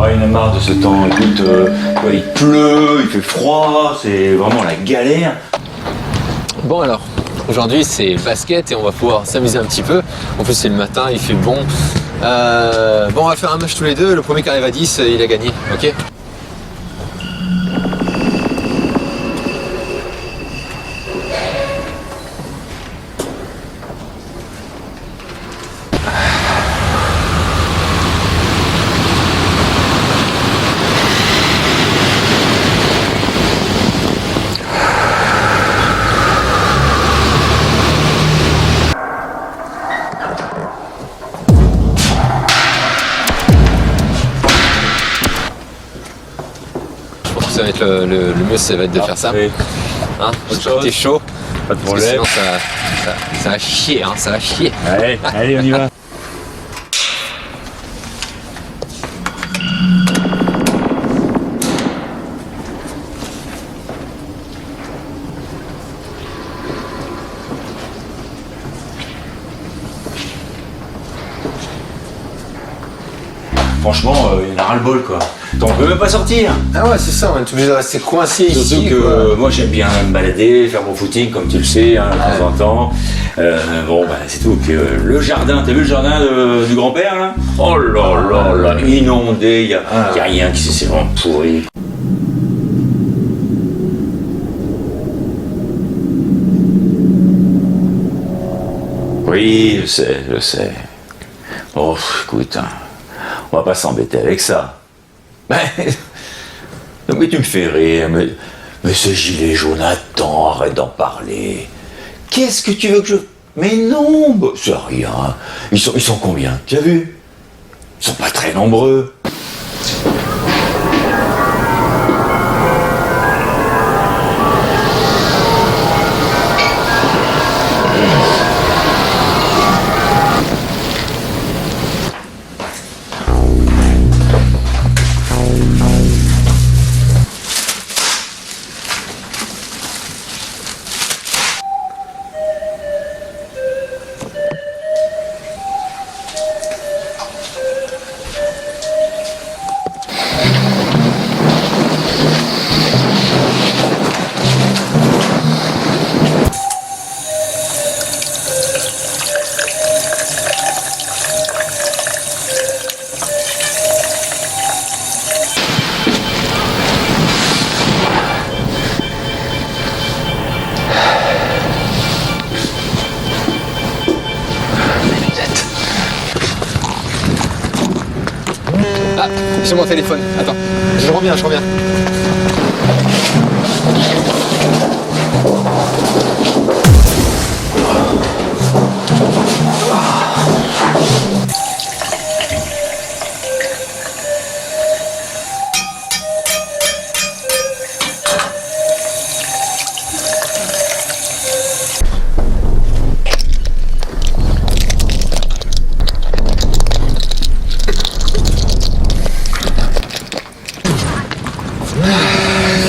Ouais, il en a marre de ce temps. Écoute, ouais, il pleut, il fait froid, c'est vraiment la galère. Bon alors, aujourd'hui c'est basket et on va pouvoir s'amuser un petit peu. En plus c'est le matin, il fait bon. Bon, on va faire un match tous les deux. Le premier qui arrive à 10, il a gagné, ok? Ça va être le mieux, ça va être de faire ça. Hein, t'es chaud. Pas de Parce que problème. sinon ça va chier, hein, ça va chier. Allez, on y va. Franchement, il y en a ras-le-bol quoi. On peut même pas sortir. Ah ouais, c'est ça, on est obligé de rester coincé ici. Surtout que moi j'aime bien me balader, faire mon footing comme tu le sais, hein, de temps en temps. Bon bah c'est tout. Puis, le jardin, t'as vu le jardin du grand-père là? Oh là là là, inondé, y a rien qui c'est vraiment pourri. Oui, je sais. Oh, écoute, hein, on va pas s'embêter avec ça. Mais tu me fais rire, mais ce gilet jaune, attends, arrête d'en parler. Qu'est-ce que tu veux que je... Mais non, bah, c'est rien. Ils sont combien? Tu as vu? Ils sont pas très nombreux. Ah, j'ai mon téléphone, attends, je reviens.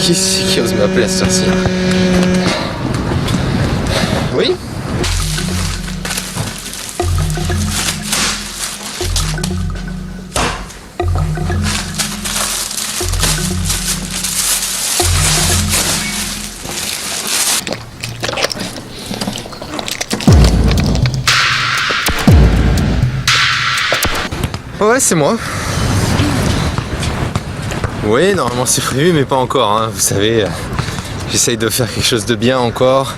Qui c'est qui ose m'appeler à cette heure-ci? Oui? Ouais, c'est moi. Oui, normalement c'est prévu, mais pas encore, hein. Vous savez, j'essaye de faire quelque chose de bien encore,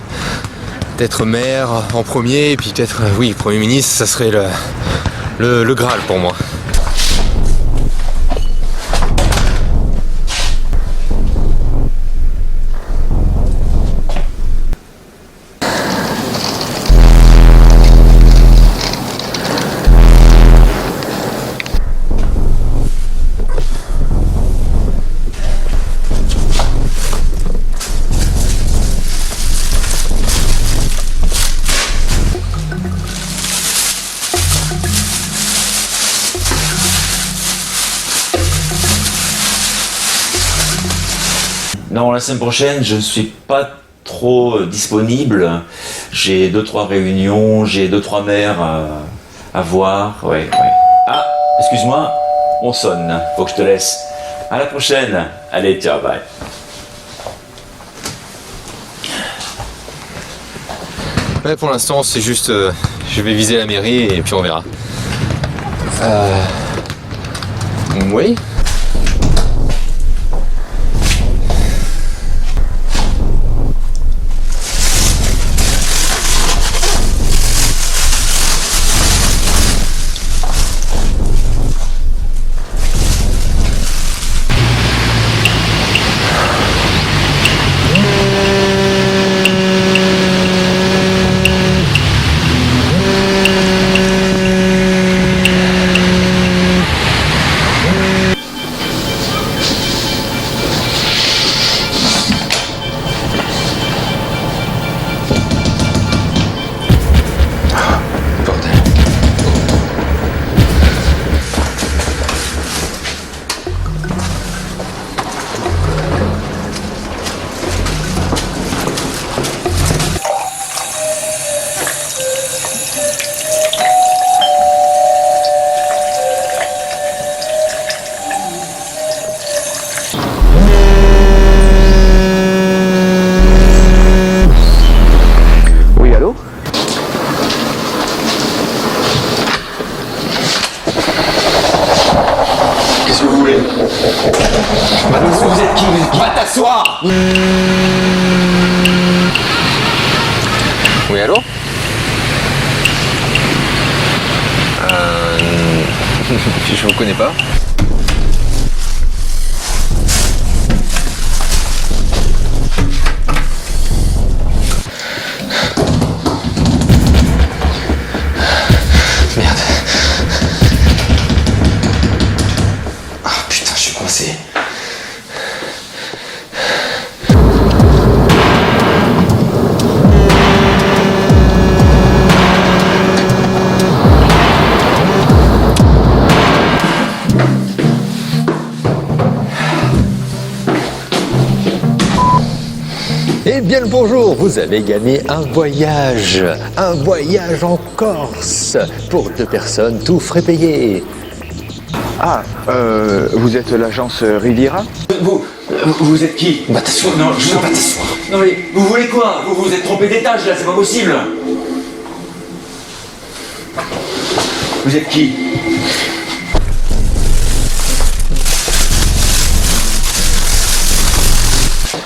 d'être maire en premier, et puis peut-être, oui, Premier ministre, ça serait le Graal pour moi. Non, la semaine prochaine, je ne suis pas trop disponible. J'ai 2-3 réunions, j'ai 2-3 maires à voir. Ouais. Ah, excuse-moi. on sonne. Faut que je te laisse. À la prochaine. Allez, ciao, bye. Ouais, pour l'instant, c'est juste... je vais viser la mairie et puis on verra. Oui. Vous êtes qui? Va t'asseoir! Oui, allô? Je vous connais pas. Merde. Ah putain, je suis coincé. Eh bien le bonjour, vous avez gagné un voyage en Corse pour 2 personnes, tout frais payé. Ah, vous êtes l'agence Riviera? Vous êtes qui? Va t'asseoir. Non, je veux pas t'asseoir. Non mais, vous voulez quoi? Vous vous êtes trompé d'étage là, c'est pas possible. Vous êtes qui?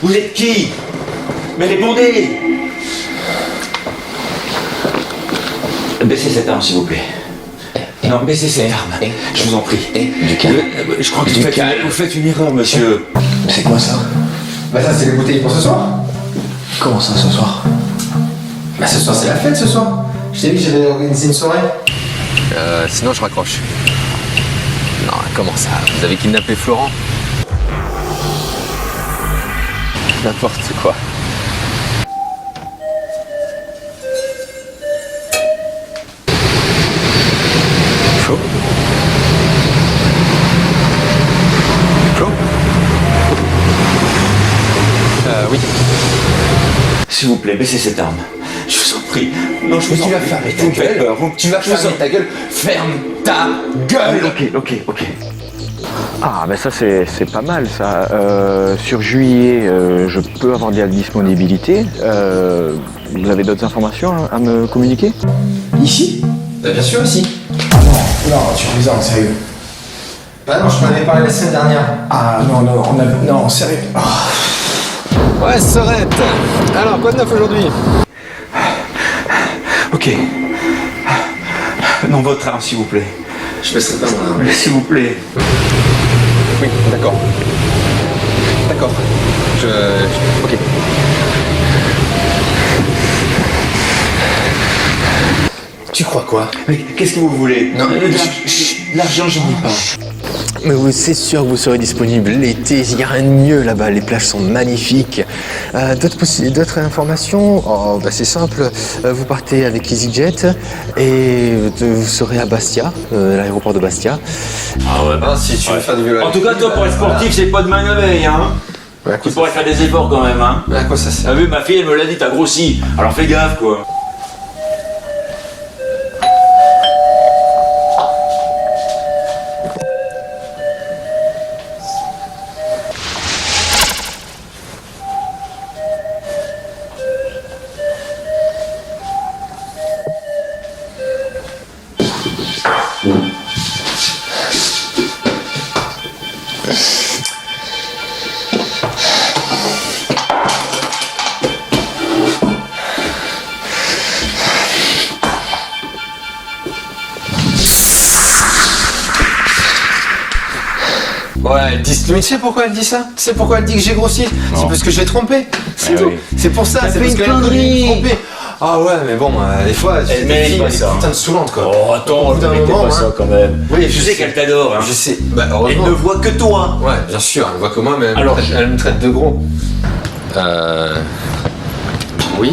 Vous êtes qui? Mais répondez! Baissez cette arme, s'il vous plaît. Non, baissez cette arme. Je vous en prie. Du calme. Je crois que vous faites une erreur, monsieur. C'est quoi ça? Bah ça c'est les bouteilles pour ce soir. Comment ça ce soir? Bah ce soir c'est la fête ce soir. Je t'ai dit que j'avais organisé une soirée. Sinon je raccroche. Non, comment ça? Vous avez kidnappé Florent? N'importe quoi. Flo? Flo? Oui. S'il vous plaît, baissez cette arme. Je vous en prie. Non, je vous en tu vas prie. fermer ta Vous me faites gueule. peur. Tu vas fermer ta gueule. Ferme ta gueule. Ok. Ah, mais ça c'est pas mal ça. Sur juillet, je peux avoir de la disponibilité. Vous avez d'autres informations à me communiquer? Ici? Bah bien sûr ici. Ah non, tu es bizarre, sérieux. Bah non, je t'en avais parlé la semaine dernière. Ah non, sérieux. Oh. Ouais, Sorette. Alors, quoi de neuf aujourd'hui? Ok. Non, votre arme, s'il vous plaît. Je baisserai pas mon arme. S'il vous plaît. Oui, d'accord. D'accord. Ok. Tu crois quoi? Mais qu'est-ce que vous voulez? Non, L'argent, j'en ai pas. Mais c'est sûr que vous serez disponible l'été, il n'y a rien de mieux là-bas, les plages sont magnifiques. D'autres informations? Oh, bah c'est simple, vous partez avec EasyJet et vous serez à Bastia, l'aéroport de Bastia. Ah ouais, bah. Si tu veux faire du vélo. En tout cas, toi, pour être sportif, c'est pas demain la veille, hein. Ouais, Tu pourrais faire des efforts quand même, hein. à quoi ça sert? T'as vu, ma fille, elle me l'a dit, t'as grossi. Alors fais gaffe, quoi. Ouais, elle dit... Mais tu sais pourquoi elle dit ça? Tu sais pourquoi elle dit que j'ai grossi? C'est parce que je l'ai trompé. C'est tout. Oui. C'est pour ça. C'est fait parce une qu'elle a connerie. trompé. Ah ouais, mais bon, des fois, Elle des mérite filles, pas elle est ça. putain de saoulante, quoi. Oh, attends, Au bout d'un mettez moment, pas ça hein. quand même. Oui, je sais qu'elle t'adore, hein. Je sais. Bah, Elle heureusement. ne voit que toi. Ouais, bien sûr, elle voit que moi, mais elle, Alors, elle me traite de gros. Oui.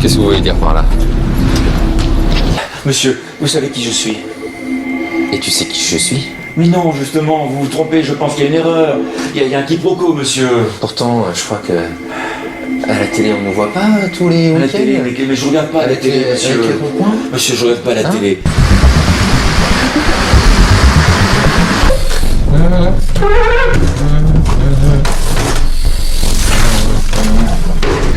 Qu'est-ce que vous voulez dire par là? Monsieur, vous savez qui je suis? Et tu sais qui je suis? Mais non, justement, vous vous trompez, je pense qu'il y a une erreur. Il y a un quiproquo, monsieur. Pourtant, je crois que à la télé, on ne voit pas tous les À la week-ends. télé, mais je regarde pas la Avec télé, les- monsieur. avec les ronds-points. Monsieur, je regarde pas la Hein? télé.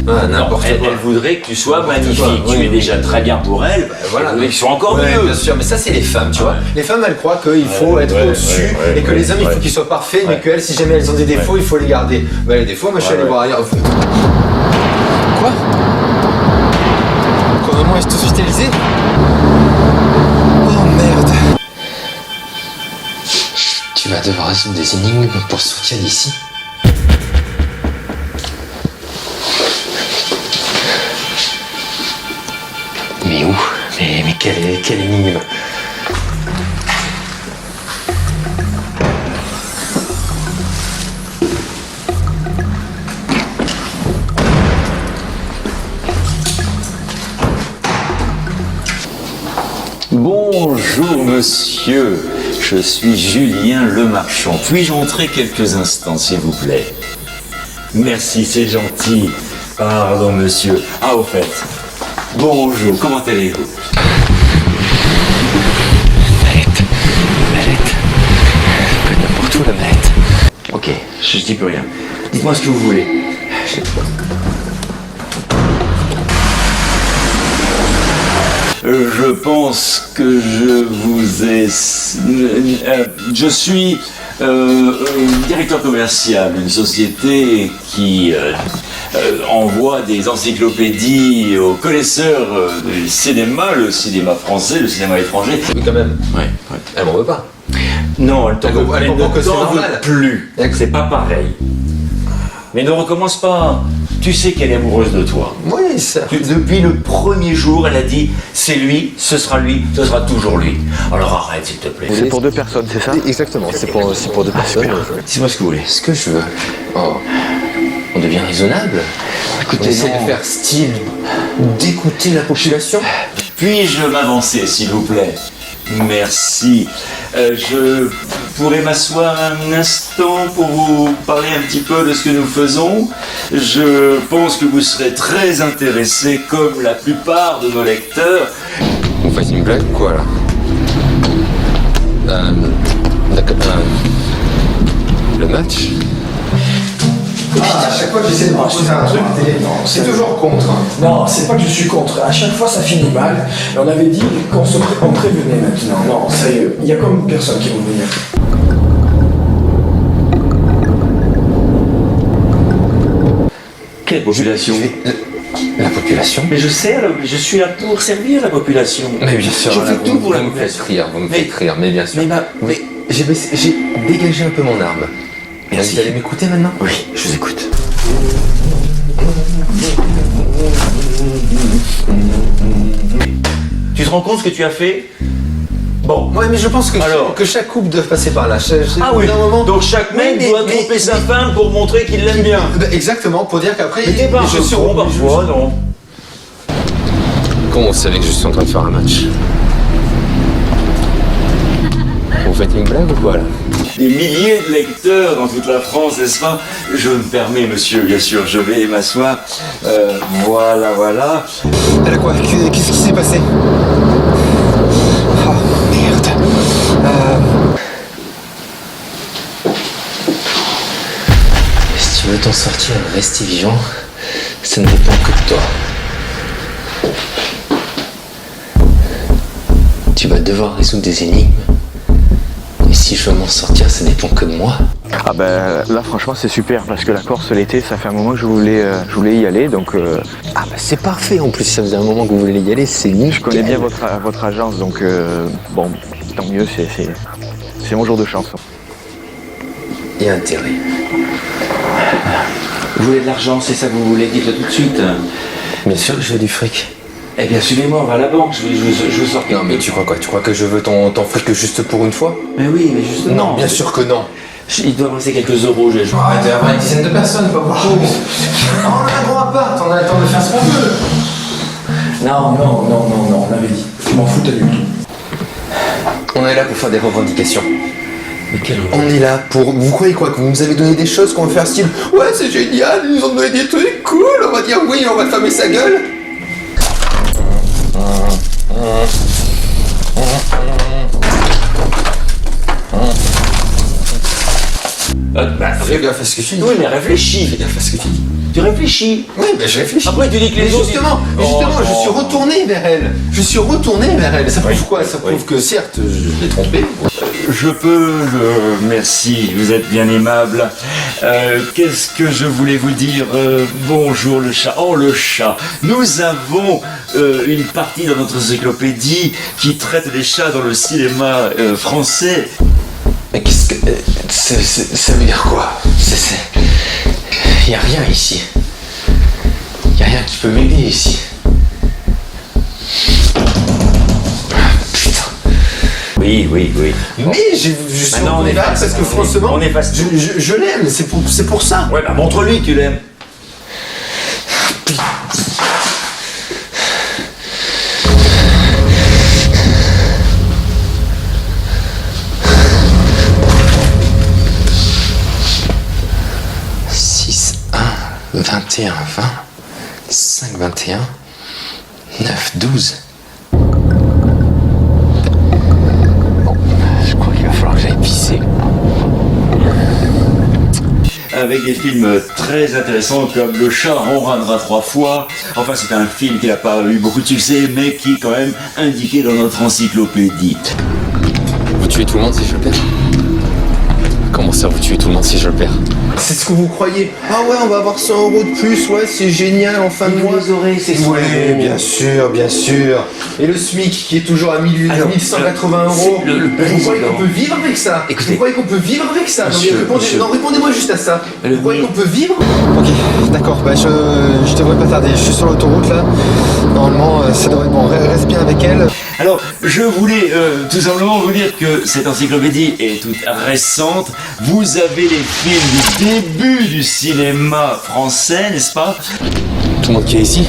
Ah, Non, n'importe elle, quoi. elle voudrait que tu sois N'importe magnifique. quoi, Tu oui, es oui. déjà très bien pour elle. Voilà. Elle voudrait que tu sois encore Ouais, mieux. bien sûr, mais ça c'est les femmes, tu vois. Ouais. Les femmes, elles croient qu'il faut être ouais, au-dessus ouais, et que ouais, les hommes, il faut ouais. qu'ils soient parfaits, mais Ouais. qu'elles, si jamais elles ont des défauts, il faut les garder. Bah les défauts, moi je suis allé Ouais, voir ailleurs. Quoi? Comment est-ce hospitalisé? Oh merde. Tu vas devoir résoudre des énigmes pour sortir d'ici. Mais où? Mais quelle énigme? Bonjour monsieur, je suis Julien Lemarchand. Puis-je entrer quelques instants s'il vous plaît? Merci, c'est gentil. Pardon monsieur. Ah au fait, bonjour, comment allez-vous? Mallette. Que n'importe où la mallette. Ok, je dis plus rien. Dites-moi ce que vous voulez. Je pense que je vous ai... je suis directeur commercial d'une société qui envoie des encyclopédies aux connaisseurs du cinéma, le cinéma français, le cinéma étranger. Oui, quand même. Ouais, ouais. Elle m'en veut pas. Non, elle t'en Elle veut comprend- elle elle comprend ne que c'est t'en veut normal. plus. D'accord. C'est pas pareil. Mais ne recommence pas. Tu sais qu'elle est amoureuse de toi. Oui, ça. Depuis le premier jour, elle a dit c'est lui, ce sera toujours lui. Alors arrête, s'il te plaît. C'est pour 2 personnes, c'est ça? Exactement, c'est pour 2 personnes. Dis-moi ce que vous voulez. Ce que je veux. Oh. On devient raisonnable. Écoutez, On essaie non. de faire style, d'écouter la population. Puis-je m'avancer, s'il vous plaît? Merci. Je pourrais m'asseoir un instant pour vous parler un petit peu de ce que nous faisons. Je pense que vous serez très intéressés, comme la plupart de nos lecteurs. Vous faites une blague ou quoi là? D'accord. Le match? À chaque fois que j'essaie de proposer un truc, c'est toujours contre. Non, c'est pas que je suis contre. À chaque fois, ça finit mal. Et on avait dit qu'on prévenait maintenant. Non, sérieux. Il y a comme personne qui va venir. Quelle population? La population? Mais je sais, je suis là pour servir la population. Mais bien sûr, Je là, fais tout pour la vous me faites population. rire, vous me Mais- faites rire, mais bien sûr. Mais J'ai dégagé un peu mon arme. Merci. Vous allez m'écouter maintenant? oui, je vous écoute. Tu te rends compte ce que tu as fait? Bon. Ouais, mais je pense que, Alors que chaque couple doit passer par là. Ah oui, D'un moment... donc chaque mec Oui, doit tromper sa femme pour montrer qu'il l'aime bien. Bah, exactement, pour dire qu'après... Mais t'es pas un je peu suis con parfois, non? Comment vous savez que je suis en train de faire un match? Vous faites une blague ou quoi là? Des milliers de lecteurs dans toute la France, n'est-ce pas? Je me permets, monsieur, bien sûr, je vais m'asseoir. Voilà. Elle a quoi? Qu'est-ce qui s'est passé? Oh merde. Si tu veux t'en sortir et rester vivant, ça ne dépend que de toi. Tu vas devoir résoudre des énigmes Et si je veux m'en sortir, ça dépend que de moi. Ah ben là franchement c'est super parce que la Corse l'été ça fait un moment que je voulais y aller donc Ah bah c'est parfait, en plus ça faisait un moment que vous voulez y aller, c'est nickel. je connais bien votre agence donc bon tant mieux c'est mon jour de chance. Il y a intérêt. Vous voulez de l'argent, c'est ça que vous voulez, dites-le tout de suite. Bien sûr que je veux du fric. Eh bien, suivez-moi, on va à la banque, je vous sors. Non mais tu crois quoi? Tu crois que je veux ton fric que juste pour une fois? Mais oui, mais justement. Non, bien sûr que non. Il doit rester quelques euros, je Arrête, il y avoir une dizaine de personnes, pas beaucoup. On a un grand appart, on a le temps de faire ce qu'on veut. Non, on l'avait dit. Je m'en fous, t'as du tout. On est là pour faire des revendications. Mais quel On est là pour... Vous croyez quoi? Que vous nous avez donné des choses qu'on va faire style ouais c'est génial, ils nous ont donné des trucs cool, on va dire oui, on va fermer sa gueule. Fais gaffe à ce que tu dis. Oui, mais réfléchis. Fais gaffe à ce que tu dis. Tu réfléchis. Oui, ben je réfléchis. Après, tu dis que les Mais autres. justement, je suis retourné vers elle. Je suis retourné vers elle. Ça prouve quoi? Ça prouve que certes, je l'ai trompé. Je peux, merci, vous êtes bien aimable. Qu'est-ce que je voulais vous dire? Bonjour le chat. Oh le chat. Nous avons une partie dans notre encyclopédie qui traite des chats dans le cinéma français. Mais qu'est-ce que... ça veut dire quoi? Y a rien ici. Y a rien qui peut m'aider ici. Oui. Mais je suis Maintenant, on est là face. parce que franchement, On est face. je l'aime, c'est pour ça. Ouais, bah montre-lui que tu l'aimes. « 21, 20, 5, 21, 9, 12. Bon, je crois qu'il va falloir que j'aille pisser. Avec des films très intéressants comme Le chat ronronnera 3 fois. Enfin, c'est un film qui n'a pas eu beaucoup de succès, mais qui est quand même indiqué dans notre encyclopédie. Vous tuez tout le monde si je le perds? Comment ça, vous tuez tout le monde si je le perds? C'est ce que vous croyez. Ah ouais, on va avoir 100 € de plus, ouais, c'est génial en fin de mois. Vous aurez, c'est Oui, bien sûr, bien sûr. Et le SMIC qui est toujours à 1180 €. Vous croyez qu'on peut vivre avec ça? Écoutez. Vous croyez qu'on peut vivre avec ça? Monsieur, monsieur. Non, répondez-moi juste à ça. Le Vous croyez mi- qu'on peut vivre? Ok, d'accord, bah je devrais pas tarder, je suis sur l'autoroute là. Normalement, ça devrait être bon, reste bien avec elle. Alors, je voulais tout simplement vous dire que cette encyclopédie est toute récente. Vous avez les films du début du cinéma français, n'est-ce pas? Tout le monde qui est ici.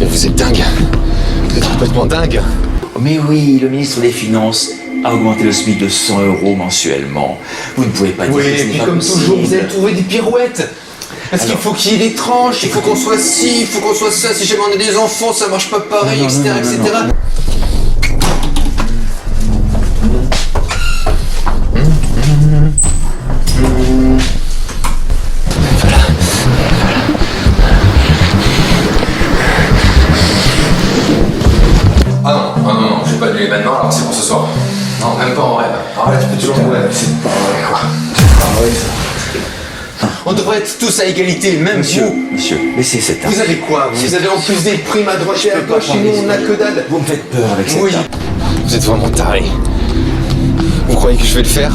Mais vous êtes dingue. Vous êtes complètement dingue. Mais oui, le ministre des Finances a augmenté le SMIC de 100 € mensuellement. Vous ne pouvez pas dire Oui, que ce et n'est puis pas comme possible. toujours, vous allez trouver des pirouettes. Parce qu'il faut qu'il y ait des tranches, il faut qu'on soit ci, il faut qu'on soit ça. Si jamais on a des enfants, ça marche pas pareil, etc., etc. Ah non, je vais pas annuler maintenant alors que c'est pour ce soir. Non, même pas en rêve. En rêve, tu peux toujours jouer. C'est pas vrai quoi. C'est pas vrai ça. On devrait être tous à égalité, même vous. Monsieur, laissez cet arme. Vous avez quoi? Vous avez en plus des primes à droite et à gauche et nous on a que dalle. Vous me faites peur avec cette Oui. arme. Vous êtes vraiment tarés. Vous croyez que je vais le faire?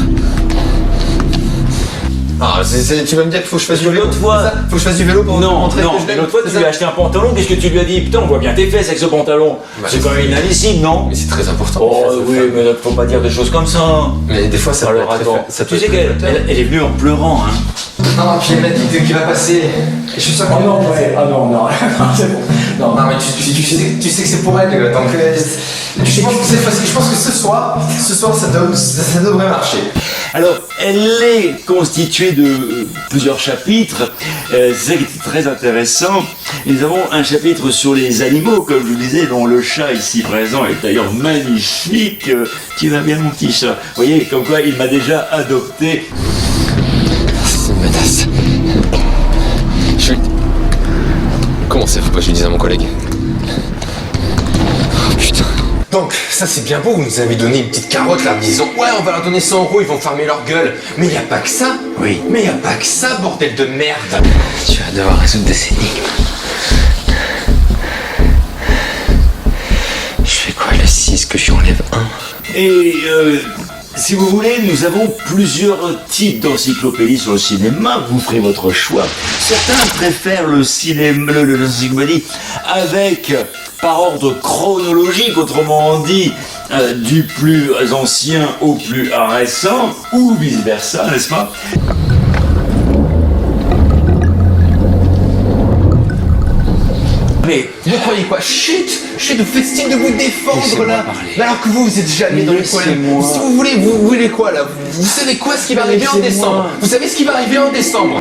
Ah, tu vas me dire qu'il faut que je fasse du vélo? L'autre fois- c'est ça? Faut que je fasse du vélo pour Non, montrer non, que je l'aime, l'autre fois tu c'est lui ça? as acheté un pantalon, qu'est-ce que tu lui as dit? Putain, on voit bien tes fesses avec ce pantalon. C'est quand même inadmissible, non? Mais c'est très important. Oh oui, mais il faut pas dire des choses comme ça. Mais des fois ça Alors peut être attends, ça peut tu sais être qu'elle révélateur. elle est venue en pleurant, hein. Non, puis elle m'a dit qu'il va passer. Et je suis sûr Oh qu'elle non, ouais, ah non, non, c'est bon. Non, Non, mais tu sais que c'est pour elle, donc je pense que c'est facile. Je pense que ce soir ça devrait marcher. Alors, elle est constituée de plusieurs chapitres. C'est ça qui est très intéressant. Et nous avons un chapitre sur les animaux, comme je vous disais, dont le chat ici présent est d'ailleurs magnifique. Tu vas bien, mon petit chat. Vous voyez, comme quoi il m'a déjà adopté. C'est une menace. Je vais... Comment ça, faut pas que je le dise à mon collègue? Oh putain. Donc, ça c'est bien beau, vous nous avez donné une petite carotte là, en disant ouais, on va leur donner 100 €, ils vont fermer leur gueule. Mais y a pas que ça. Oui. Mais y a pas que ça, bordel de merde. Tu vas devoir résoudre des énigmes. Je fais quoi, le 6 que j'enlève 1? Et si vous voulez, nous avons plusieurs types d'encyclopédies sur le cinéma. Vous ferez votre choix. Certains préfèrent l'encyclopédie avec par ordre chronologique, autrement dit, du plus ancien au plus récent, ou vice versa, n'est-ce pas? Mais Vous croyez quoi? Chut, vous faites style de vous défendre Laissez-moi là. parler. Mais alors que vous êtes jamais dans les problèmes. Laissez-moi. Si vous voulez quoi là? Vous savez quoi ce qui va arriver en décembre? Vous savez ce qui va arriver en décembre?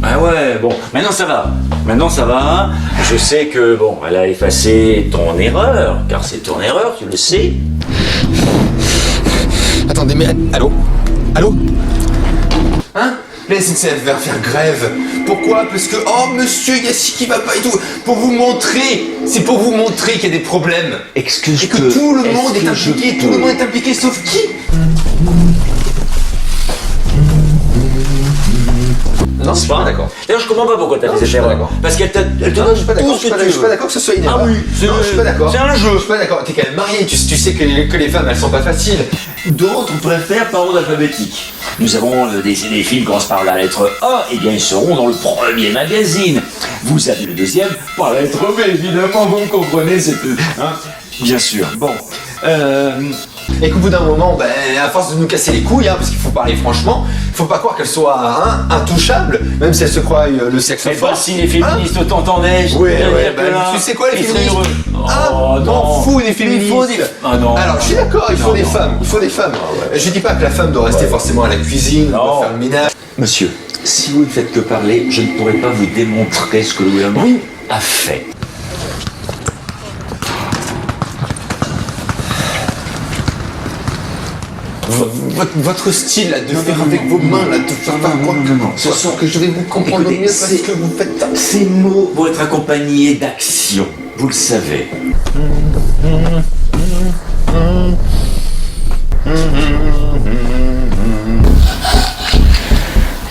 ah ouais, bon, maintenant ça va. Maintenant ça va. Je sais que, bon, elle a effacé ton erreur, car c'est ton erreur, tu le sais. Attendez, mais allô? Hein? La SNCF va faire grève. Pourquoi? Parce que, oh monsieur, il y a ci qui va pas et tout. Pour vous montrer, c'est pour vous montrer qu'il y a des problèmes. Et que tout le monde est impliqué, tout le monde est impliqué sauf qui? Non, je suis pas d'accord. D'ailleurs, je comprends pas pourquoi t'as Non, fait je cette suis pas erreur. d'accord. Parce qu'elle te Non, donne je suis pas d'accord, tout ce que tu je suis pas veux. d'accord que ce soit une erreur. Ah oui, non, je suis pas d'accord. c'est un jeu. Je suis pas d'accord, t'es quand même marié, tu sais que les femmes elles sont pas faciles. D'autres préfèrent par ordre alphabétique. Nous avons des films qui commencent par la lettre A, et bien ils seront dans le premier magazine. Vous avez le deuxième par la lettre B, évidemment, vous me comprenez, c'est... Hein, bien sûr. Bon, Et qu'au bout d'un moment, ben, à force de nous casser les couilles, hein, parce qu'il faut parler franchement, il faut pas croire qu'elle soit intouchable, même si elle se croit le sexe mais fort. pas si les féministes t'entendaient. Ouais, tu sais quoi les féministes? M'en fous des féministes. Ah non. Alors je suis d'accord, il faut des femmes, Je dis pas que la femme doit rester forcément à la cuisine, doit faire le ménage. Monsieur, si vous ne faites que parler, je ne pourrai pas vous démontrer ce que le gouvernement a fait. Votre style là, de faire avec vos mains, là, de faire quoi ce soir que je vais vous comprendre Écoutez, mieux parce que vous faites. Ces mots vont être accompagnés d'actions, vous le savez.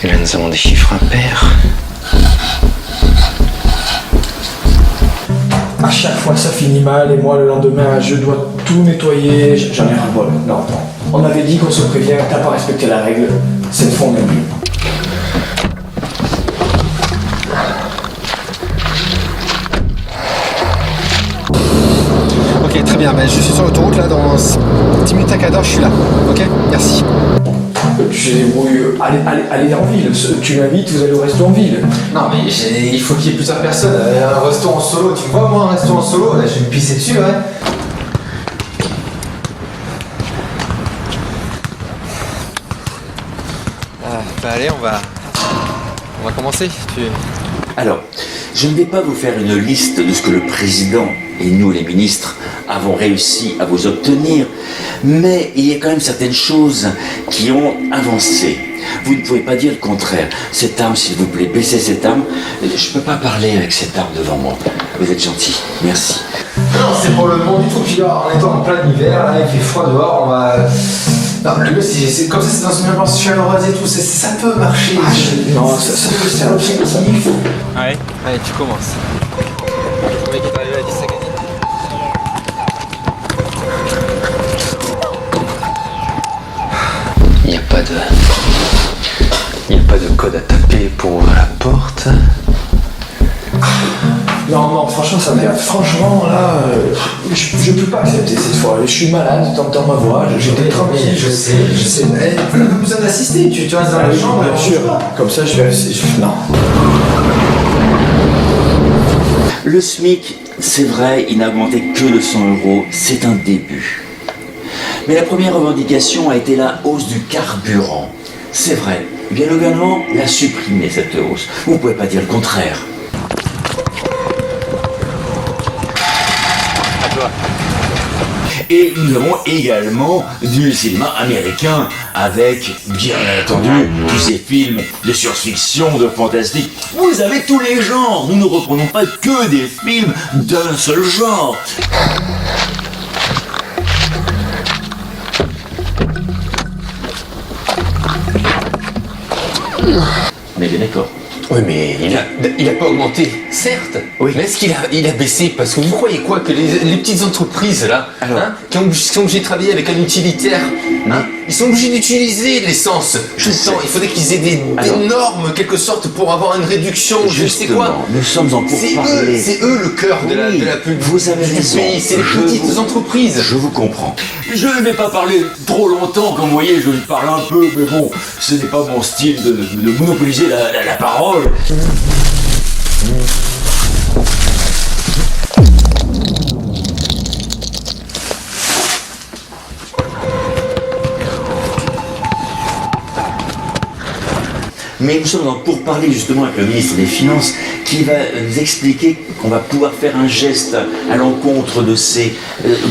Et là nous avons des chiffres impairs. À chaque fois ça finit mal et moi le lendemain je dois tout nettoyer, j'en ai ras-le-bol. Non, attends. On avait dit qu'on se prévient, t'as pas respecté la règle, cette fois on est plus. Ok, très bien, ben, je suis sur l'autoroute là, dans 10 minutes à 14, je suis là. Ok, merci. Tu te débrouilles, allez en ville, tu m'invites, vous allez au resto en ville. Non mais il faut qu'il y ait plusieurs personnes. Un restaurant solo, tu me vois moi un restaurant solo, là, je vais me pisser dessus, ouais. Allez, on va commencer. Alors, je ne vais pas vous faire une liste de ce que le président et nous, les ministres, avons réussi à vous obtenir, mais il y a quand même certaines choses qui ont avancé. Vous ne pouvez pas dire le contraire. Cette arme, s'il vous plaît, baissez cette arme. Je ne peux pas parler avec cette arme devant moi. Vous êtes gentil. Merci. Non, c'est pour le monde du tout. Puis là, en étant en plein hiver, là, il fait froid dehors, on va. Non, le mieux, c'est comme ça, c'est dans une ambiance chaleureuse et tout, ça peut marcher. Non, ça peut c'est un objectif. Ouais. Allez, tu commences. Le mec est arrivé à 10 secondes. Il n'y a pas de code à taper pour ouvrir la porte. Non, franchement, ça m'énerve. Franchement, là, je peux pas accepter cette fois. Je suis malade, t'entends ma voix, j'étais tranquille. Je sais. Hey, tu n'as pas besoin d'assister, tu restes dans la chambre. Bien sûr. Comme ça, je vais. Non. Le SMIC, c'est vrai, il n'a augmenté que de 100 €. C'est un début. Mais la première revendication a été la hausse du carburant. C'est vrai. Eh bien, le gouvernement l'a supprimé, cette hausse. Vous ne pouvez pas dire le contraire. Et nous avons également du cinéma américain avec, bien entendu, tous ces films de science-fiction, de fantastique. Vous avez tous les genres. Nous ne reprenons pas que des films d'un seul genre. On est bien d'accord. Oui, mais il a pas augmenté, certes. Oui. Mais est-ce qu'il a baissé? Parce que vous croyez quoi? Que les petites entreprises, là, Alors. qui sont obligées de travailler avec un utilitaire, ils sont obligés d'utiliser de l'essence tout le temps. Il faudrait qu'ils aient des normes, quelque sorte, pour avoir une réduction, je sais quoi. Justement, nous sommes en pourparlers. C'est eux le cœur de la pub Vous avez du raison. pays, c'est les petites entreprises. Je vous comprends. Je ne vais pas parler trop longtemps, comme vous voyez, je parle un peu, mais bon, ce n'est pas mon style de monopoliser la parole. Mais nous sommes pour parler justement avec le ministre des Finances qui va nous expliquer qu'on va pouvoir faire un geste à l'encontre de ces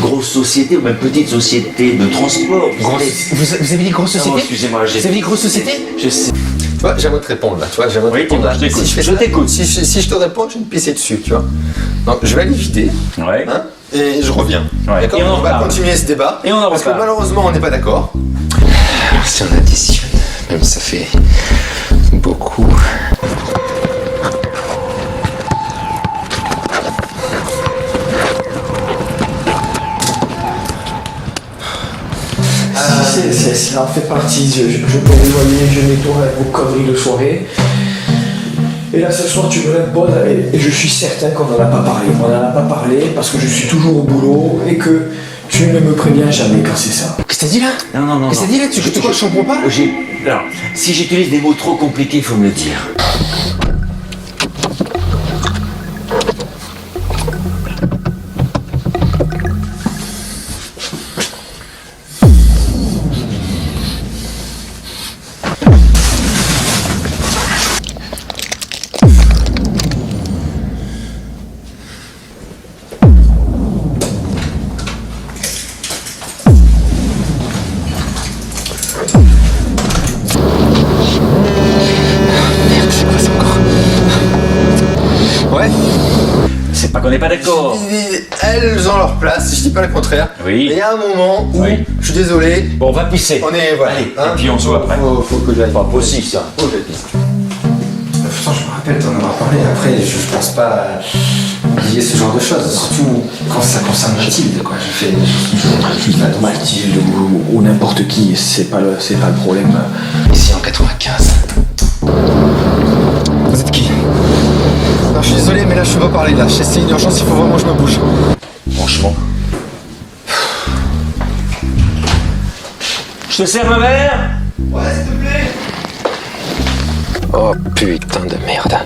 grosses sociétés ou même petites sociétés de transport. Vous avez dit grosse société? Excusez-moi, Vous avez dit grosse société? je sais. Tu vois, j'aimerais te répondre là, tu vois, j'aimerais te Oui, répondre là. je t'écoute. Si je fais Je ça, t'écoute. si je te réponds, je vais me pisser dessus, tu vois. Donc, je vais aller vider, Ouais. hein, et je reviens. Ouais. D'accord? Et on en On va reparle. continuer ce débat. Et on en Parce que reparle. malheureusement, on n'est pas d'accord. Si on additionne, même ça fait beaucoup. Ça en fait partie. Je peux vous voyez, je nettoie vos conneries de soirée. Et là, ce soir, tu me l'imposes et je suis certain qu'on n'en a pas parlé. On n'en a pas parlé parce que je suis toujours au boulot et que tu ne me préviens jamais quand c'est ça. Qu'est-ce que t'as dit là? Non. Qu'est-ce que t'as dit là? Tu crois que je comprends pas? Alors, si j'utilise des mots trop compliqués, il faut me le dire. C'est quoi ça encore? Ouais. C'est pas qu'on n'est pas d'accord. Elles ont leur place, je dis pas le contraire. Oui. Mais il y a un moment où, Oui. je suis désolé, Bon, on va pisser. on est, voilà. Allez, hein, et puis on se voit après. Faut que j'aille. Pas possible, ça. Faut que j'aille pisser. Pourtant, je me rappelle t'en avoir parlé. Après, je pense pas oublier ce genre de choses, surtout quand ça concerne Mathilde, quoi. Je fais des choses toujours. Mathilde ou n'importe qui, c'est pas le problème. Ici en 95. Vous êtes qui? Non, je suis désolé, mais là je peux pas parler là. C'est une urgence, il faut vraiment que je me bouge. Franchement. Je te sers ma mère? Ouais, s'il te plaît. Oh putain de merde.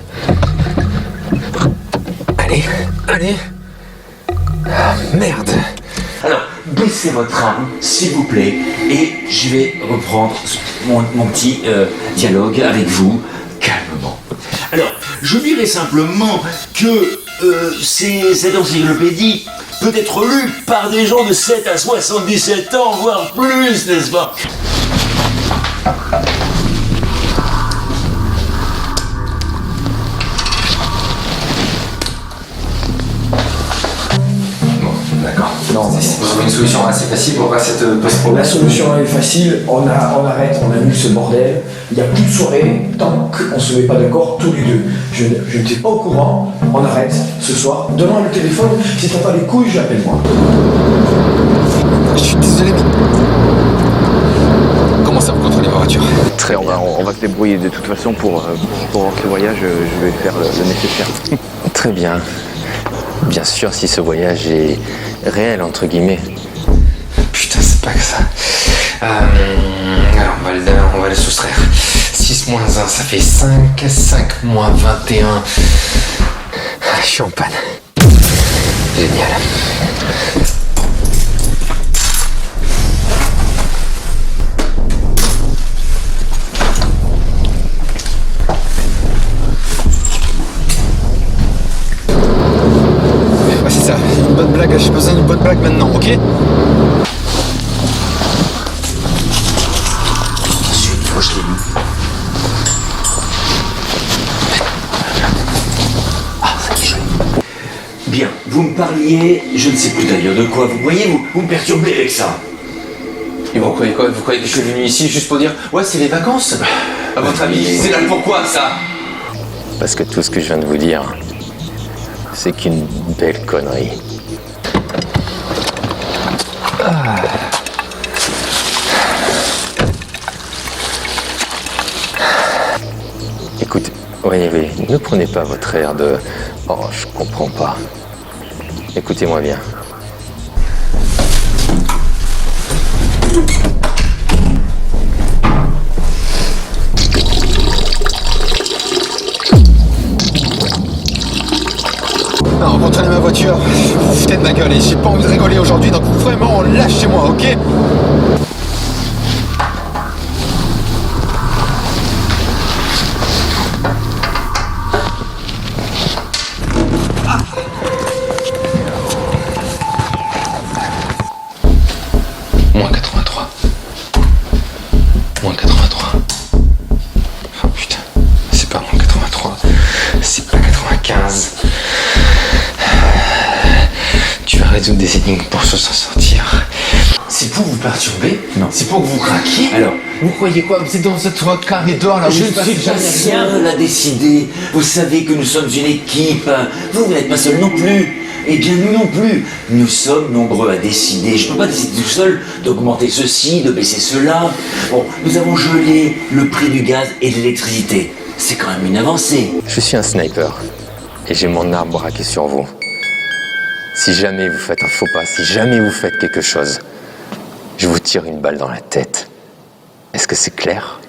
Allez. Ah, merde. Alors, baissez votre âme, s'il vous plaît, et je vais reprendre mon petit dialogue avec vous, calmement. Alors, je dirais simplement que cette encyclopédie peut être lue par des gens de 7 à 77 ans, voire plus, n'est-ce pas? Bon, d'accord. Non, c'est pour une solution assez facile pour pas cette La post-problème. solution est facile, on arrête, on annule ce bordel. Il n'y a plus de soirée tant qu'on ne se met pas d'accord tous les deux. Je ne suis pas au courant, on arrête ce soir. Donne-moi le téléphone, si t'as pas les couilles, j'appelle moi. Je suis désolé, mais. Comment ça, vous contrôlez ma voiture? On va se débrouiller de toute façon pour ce voyage, je vais faire le nécessaire. Très bien. Bien sûr, si ce voyage est réel, entre guillemets. Putain, c'est pas que ça. Alors, on va le soustraire. 6 moins 1, ça fait 5. 5 moins 21. Ah, je suis en panne. Génial. Ouais, c'est ça. Une bonne blague, j'ai besoin d'une bonne blague maintenant, ok? Moi, je l'ai lu. Ah, c'est joli. Bien, vous me parliez, je ne sais plus d'ailleurs de quoi, vous voyez, vous me perturbez avec ça. Et vous croyez quoi? Vous croyez que je suis venu ici juste pour dire ouais, c'est les vacances? À votre avis, c'est là le pourquoi, ça? Parce que tout ce que je viens de vous dire, c'est qu'une belle connerie. Écoute, oui, ne prenez pas votre air de « Oh, je comprends pas ». Écoutez-moi bien. Non, contrôlez ma voiture, vous vous foutez de ma gueule et j'ai pas envie de rigoler aujourd'hui, donc vraiment, lâchez-moi, ok? Moins 83. Moins 83. Oh putain, c'est pas moins 83, c'est pas 95. Tu vas résoudre des énigmes pour s'en sortir. C'est pour vous perturber? Non. C'est pour que vous craquiez? Alors, Vous croyez quoi? Vous êtes dans votre carré d'or là où je il ne se passe suis pas jamais rien. seul à décider. Vous savez que nous sommes une équipe. Vous n'êtes pas seul non plus. Eh bien, nous non plus. Nous sommes nombreux à décider. Je ne peux pas décider tout seul d'augmenter ceci, de baisser cela. Bon, nous avons gelé le prix du gaz et de l'électricité. C'est quand même une avancée. Je suis un sniper et j'ai mon arme braqué sur vous. Si jamais vous faites un faux pas, si jamais vous faites quelque chose, je vous tire une balle dans la tête. Est-ce que c'est clair?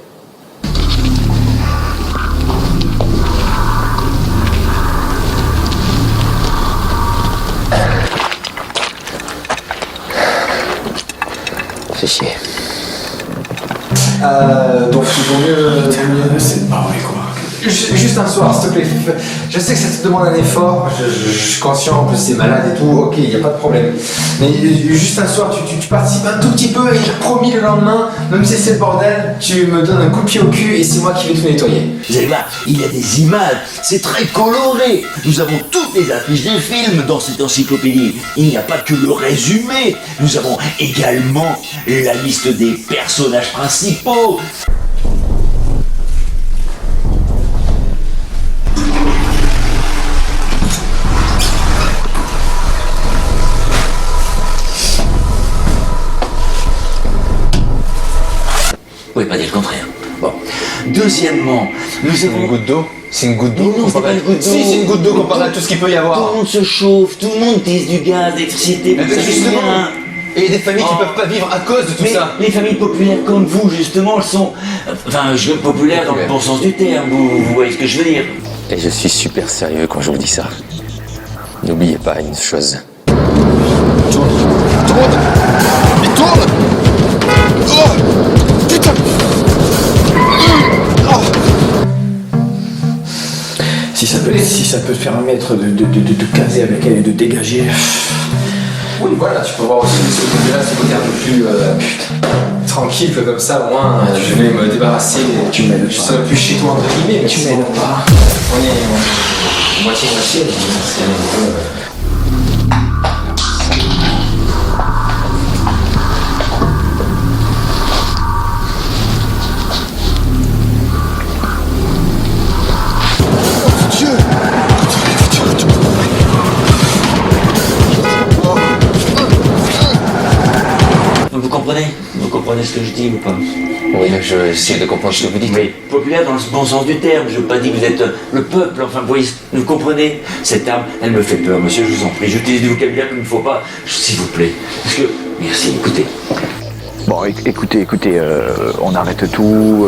Fais chier. Donc il vaut mieux... C'est pas vrai quoi. Juste un soir, s'il te plaît. Je sais que ça te demande un effort, je suis conscient, en plus c'est malade et tout, ok, il n'y a pas de problème. Mais juste un soir, tu participes un tout petit peu et j'ai promis le lendemain, même si c'est le bordel, tu me donnes un coup de pied au cul et c'est moi qui vais tout nettoyer. Vous allez voir, il y a des images, c'est très coloré. Nous avons toutes les affiches des films dans cette encyclopédie. Il n'y a pas que le résumé. Nous avons également la liste des personnages principaux. Vous pouvez pas dire le contraire. Bon. Deuxièmement, nous C'est avons... une goutte d'eau? C'est une goutte d'eau Mais non, c'est pas une goutte d'eau. Si, c'est une goutte d'eau comparée à tout ce qu'il peut y Tout avoir. le monde se chauffe, tout le monde utilise du gaz, d'électricité, Eh vous ben, savez justement. bien. Et il y a des familles qui peuvent pas vivre à cause de tout Mais ça. les familles populaires comme vous, justement, elles sont... Enfin, je veux populaire dans le bon sens du terme, vous voyez ce que je veux dire. Et je suis super sérieux quand je vous dis ça. N'oubliez pas une chose. Tourne. Il tourne. Oh putain. Si ça peut te permettre de caser avec elle et de dégager. Oui, voilà, tu peux voir aussi ce côté-là, ce côté un peu plus tranquille, comme ça, au moins, je vais me débarrasser. Tu m'aides Je pas. serai plus chez toi, entre guillemets, mais Tu c'est m'aides bon. pas. On est moitié-moitié, c'est un peu... Dieu. Vous comprenez ce que je dis ou pas? Oui, je essaie de comprendre ce que vous dites. Oui, populaire dans le bon sens du terme. Je veux pas dire que vous êtes le peuple, enfin, vous voyez, vous comprenez? Cette arme, elle me fait peur, monsieur, je vous en prie. J'utilise du vocabulaire qu'il ne faut pas, s'il vous plaît. Parce que, merci, écoutez. Bon, écoutez, on arrête tout.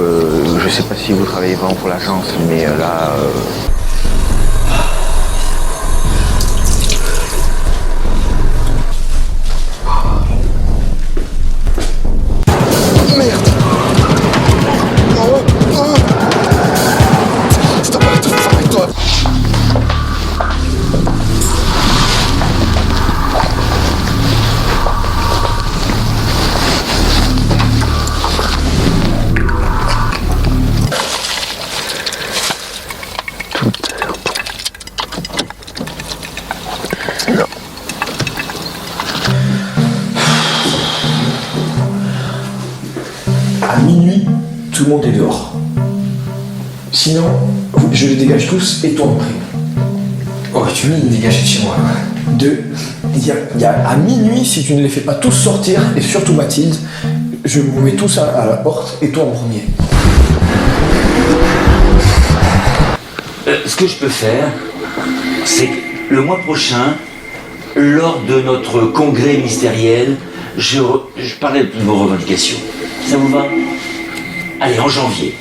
Je sais pas si vous travaillez vraiment pour l'agence, mais là... Merde. Stop, arrête de faire avec toi. À minuit, tout le monde est dehors. Sinon, je les dégage tous et toi en prime. Oh, tu veux me dégager de chez moi. À minuit, si tu ne les fais pas tous sortir, et surtout Mathilde, je vous mets tous à la porte et toi en premier. Ce que je peux faire, c'est que le mois prochain, lors de notre congrès ministériel, je parlerai de vos revendications. Ça vous va? Allez, en janvier.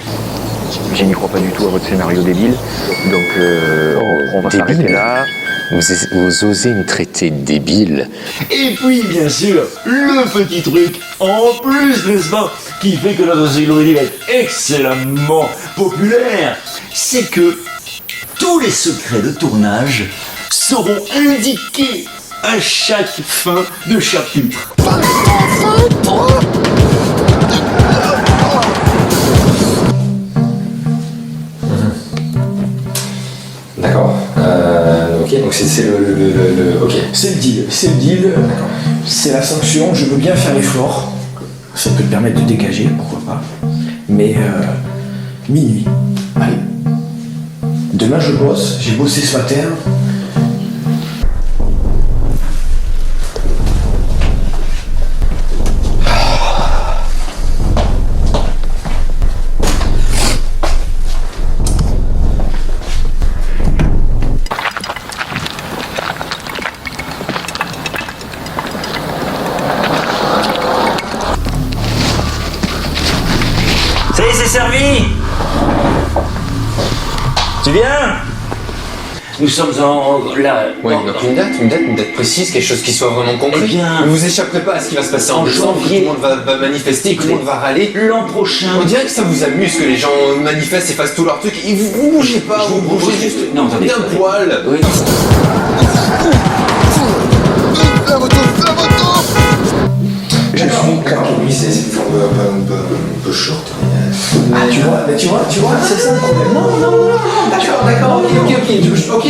Je n'y crois pas du tout à votre scénario débile, donc on va débile. s'arrêter là. Vous osez me traiter de débile? Et puis, bien sûr, le petit truc en plus, n'est-ce pas, qui fait que notre encyclopédie va être excellemment populaire, c'est que tous les secrets de tournage seront indiqués à chaque fin de chapitre. D'accord. Ok, donc c'est ok. C'est le deal, c'est la sanction, je veux bien faire l'effort, ça peut te permettre de dégager, pourquoi pas, mais minuit, allez. Demain je bosse, j'ai bossé ce matin. Ça y est, c'est servi. Tu viens? Nous sommes là. Oui, donc une date précise, quelque chose qui soit vraiment concret. Eh bien, ne vous échapperez pas à ce qui va se passer en en décembre, janvier. tout le monde va manifester, tout le monde va râler. L'an prochain. On dirait que ça vous amuse que les gens manifestent et fassent tous leurs trucs. Et vous bougez pas, Je vous vous bougez propose juste juste- non, attendez. d'un poil. Oui. Je suis lui, c'est un peu short. Ah tu vois, c'est ça le problème. Non, d'accord, ok,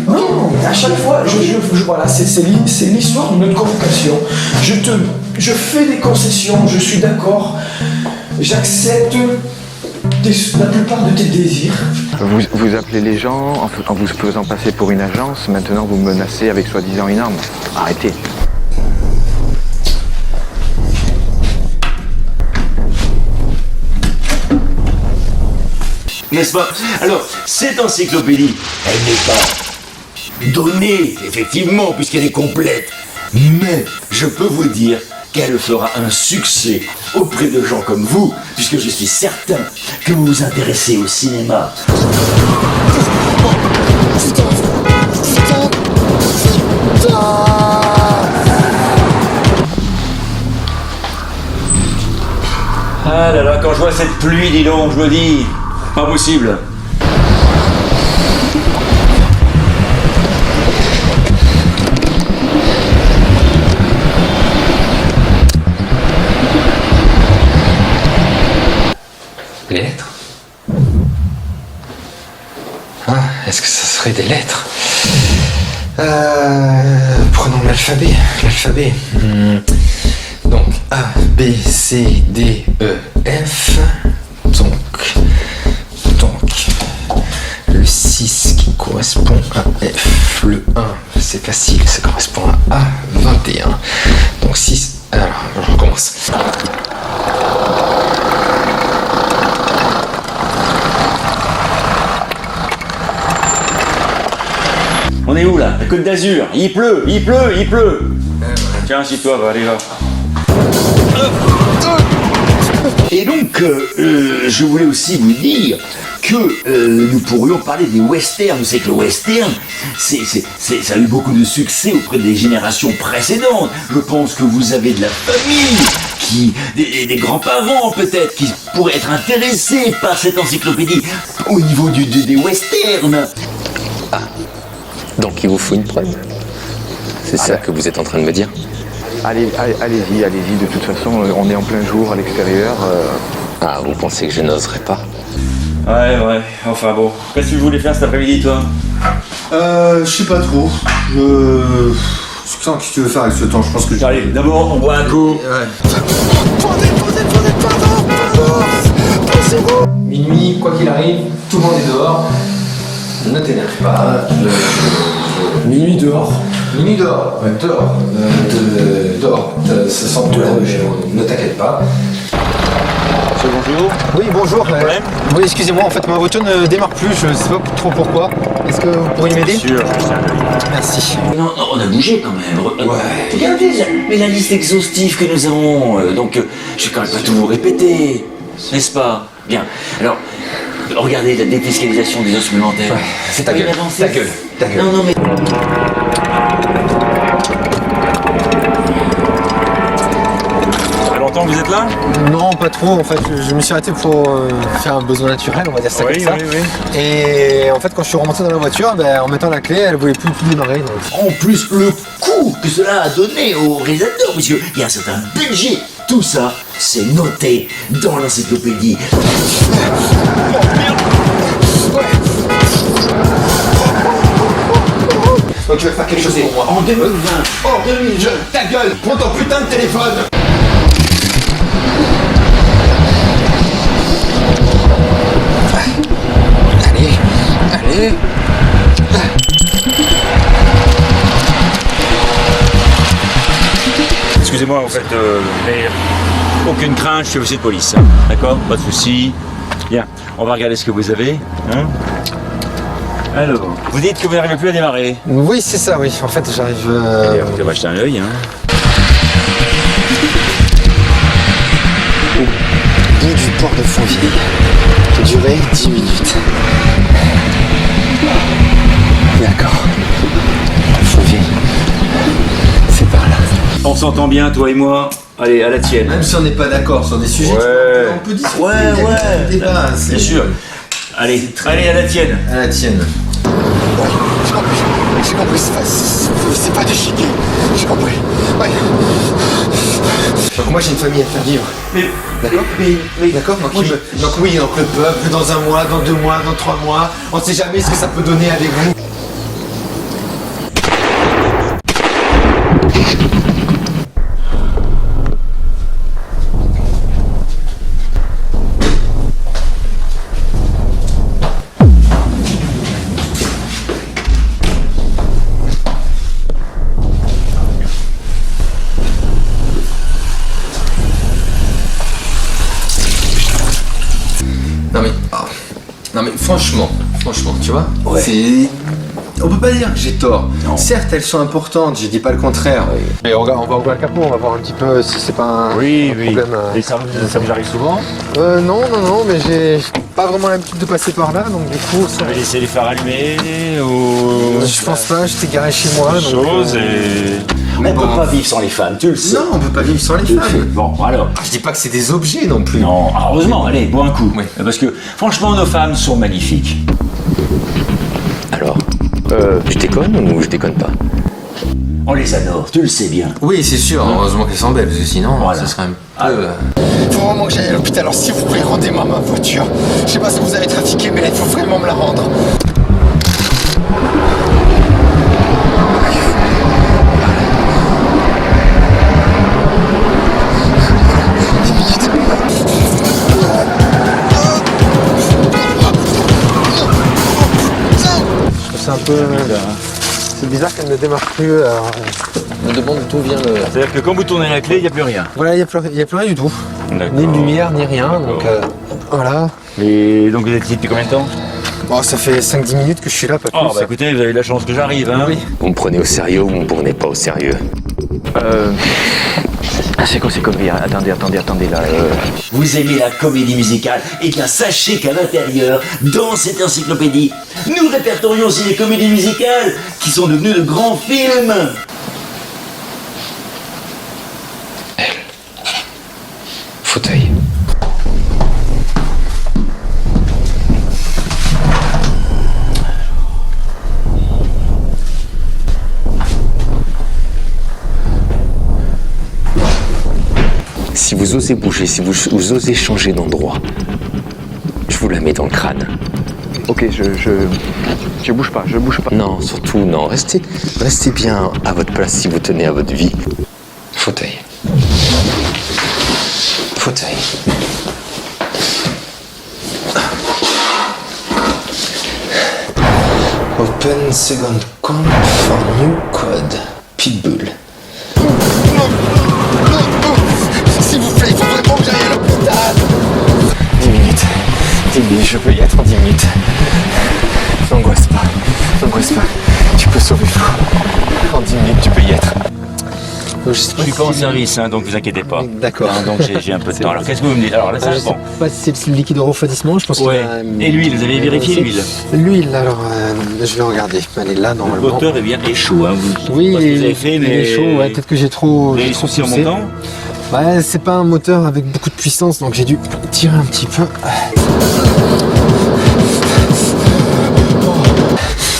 non, à chaque fois, voilà, c'est l'histoire de notre convocation. Je fais des concessions, je suis d'accord, j'accepte la plupart de tes désirs. Vous appelez les gens en vous faisant passer pour une agence, maintenant vous me menacez avec soi-disant une arme. Arrêtez. N'est-ce pas? Alors, cette encyclopédie, elle n'est pas donnée, effectivement, puisqu'elle est complète. Mais je peux vous dire qu'elle fera un succès auprès de gens comme vous, puisque je suis certain que vous vous intéressez au cinéma. Ah là là, quand je vois cette pluie, dis donc, je me dis, pas possible. Les lettres? Ah, est-ce que ça serait des lettres? Prenons l'alphabet. Donc A, B, C, D, E, F. Donc le 6 qui correspond à F. Le 1, c'est facile, ça correspond à A21. Donc 6. Alors, je recommence. On est où là? La Côte d'Azur. Il pleut. Tiens, assis-toi, va, allez, va. Et donc, je voulais aussi vous dire que nous pourrions parler des westerns. Vous savez que le western, ça a eu beaucoup de succès auprès des générations précédentes. Je pense que vous avez de la famille, des grands-parents peut-être, qui pourraient être intéressés par cette encyclopédie au niveau des westerns. Donc il vous faut une preuve? C'est ça que vous êtes en train de me dire? Allez-y, de toute façon, on est en plein jour à l'extérieur. Ah, vous pensez que je n'oserais pas? Ouais, enfin bon. Qu'est-ce que tu voulais faire cet après-midi, toi? Je sais pas trop. Qu'est-ce que tu veux faire avec ce temps? Je pense que Allez, d'abord, on boit un coup. Minuit, quoi qu'il arrive, tout le monde est dehors. Ne t'énerve pas. Minuit dehors. Minuit dehors. Ouais, dehors. Dehors. Ça sent tout ne t'inquiète pas. Bonjour. Oui, bonjour. Problème Oui, excusez-moi, en fait, ma voiture ne démarre plus, je sais pas trop pourquoi. Est-ce que vous pourriez m'aider? Sûr, Merci. Non, non, on a bougé quand même. Regardez mais la liste exhaustive que nous avons. Donc, je vais quand même pas tout vous répéter, n'est-ce pas? Bien. Alors, regardez la défiscalisation des heures supplémentaires. C'est Ta pas une gueule, avancée. ta gueule, ta gueule. Non, non, mais. Ça fait longtemps que vous êtes là? Non, pas trop, en fait, je me suis arrêté pour faire un besoin naturel, on va dire ça comme ça. oui. Et en fait, quand je suis remonté dans la voiture, en mettant la clé, elle voulait plus démarrer. Donc... En plus, le coup que cela a donné au réalisateur, puisqu'il y a un certain budget, tout ça, c'est noté dans l'encyclopédie. Donc tu veux faire quelque chose pour moi. En 2020, Oh, ta gueule, prends ton putain de téléphone. Allez. Excusez-moi, en fait, mais aucune crainte, je suis officier de police. Hein. D'accord? Pas de souci. Bien, on va regarder ce que vous avez. Hein. Alors, vous dites que vous n'arrivez plus à démarrer. Oui, c'est ça, oui. En fait, j'arrive... Vous avez acheté un œil. Hein. Au bout du port de Fontvieille. Durée 10 minutes. D'accord. Fontvieille. C'est par là. On s'entend bien, toi et moi. Allez, à la tienne. Même si on n'est pas d'accord sur des sujets, Ouais. on peut discuter. Ouais, il y a ouais. des débats, c'est- Bien sûr. Allez, allez, à la tienne. À la tienne. J'ai compris, c'est pas du chiquet. J'ai compris. Ouais. Donc moi j'ai une famille à faire vivre. D'accord. D'accord. Donc oui, donc le peuple, dans 1 mois, dans 2 mois, dans 3 mois, on ne sait jamais ce que ça peut donner avec vous. Non mais franchement, tu vois, c'est... On peut pas dire que j'ai tort. Certes, elles sont importantes, je dis pas le contraire. Et on va ouvrir le capot, on va voir un petit peu si c'est pas un problème. Et ça vous arrive souvent? Non, mais j'ai pas vraiment l'habitude de passer par là, donc du coup, ça... Vous avez laissé les phares allumés ou... Je pense pas, j'étais garé chez moi. Donc, chose et... on peut pas vivre sans les femmes, tu le sais. Non, on peut pas vivre sans les femmes. Bon, alors... Je dis pas que c'est des objets non plus. Non, heureusement, allez, bois un coup. Oui. Parce que, franchement, nos femmes sont magnifiques. Alors, je déconne ou je déconne pas? On les adore, tu le sais bien. Oui, c'est sûr, heureusement qu'elles sont belles, parce que sinon, Voilà. ça serait un peu... Faut vraiment que j'aille à l'hôpital, alors s'il vous plaît, rendez-moi ma voiture. Je sais pas si vous avez trafiqué, mais là, il faut vraiment me la rendre. C'est un peu... C'est bizarre qu'elle ne démarre plus. Je me demande d'où vient le... C'est-à-dire que quand vous tournez la clé, il n'y a plus rien. Voilà, il n'y a plus rien du tout. D'accord. Ni de lumière, ni rien. Donc voilà. Et donc vous êtes ici depuis combien de temps? Bon, ça fait 5-10 minutes que je suis là, pas plus. Oh, bah écoutez, vous avez de la chance que j'arrive, hein. Oui. Vous me prenez au sérieux ou vous me prenez pas au sérieux? C'est quoi ces conneries? Attendez, là. Vous aimez la comédie musicale? Eh bien, sachez qu'à l'intérieur, dans cette encyclopédie, nous répertorions aussi les comédies musicales qui sont devenues de grands films. Fauteuil. Si vous osez bouger, si vous osez changer d'endroit, je vous la mets dans le crâne. Ok, je bouge pas. Non, surtout non. Restez bien à votre place si vous tenez à votre vie. Fauteuil. Fauteuil. Open second camp for new code. Pitbull. S'il vous plaît, il faut vraiment que j'aille à l'hôpital. 10 minutes. 10 minutes, je peux y être en 10 minutes. N'angoisse pas. N'angoisse pas. Tu peux sauver Flo. En 10 minutes, tu peux y être. Je suis pas en service, hein, donc vous inquiétez pas. D'accord. Hein, donc j'ai un peu de temps. Alors qu'est-ce que vous me dites? Alors là, ça Je bon. sais pas si c'est le liquide de refroidissement, je pense qu'il Ouais. a... Et l'huile, vous avez vérifié l'huile? L'huile, alors je vais regarder. Elle est là Le normalement. moteur est bien chaud, hein, vous. Oui, Parce que vous avez fait, il mais est chaud, ouais, peut-être que j'ai trop soucis en poussé. montant. Ouais, c'est pas un moteur avec beaucoup de puissance, donc j'ai dû tirer un petit peu.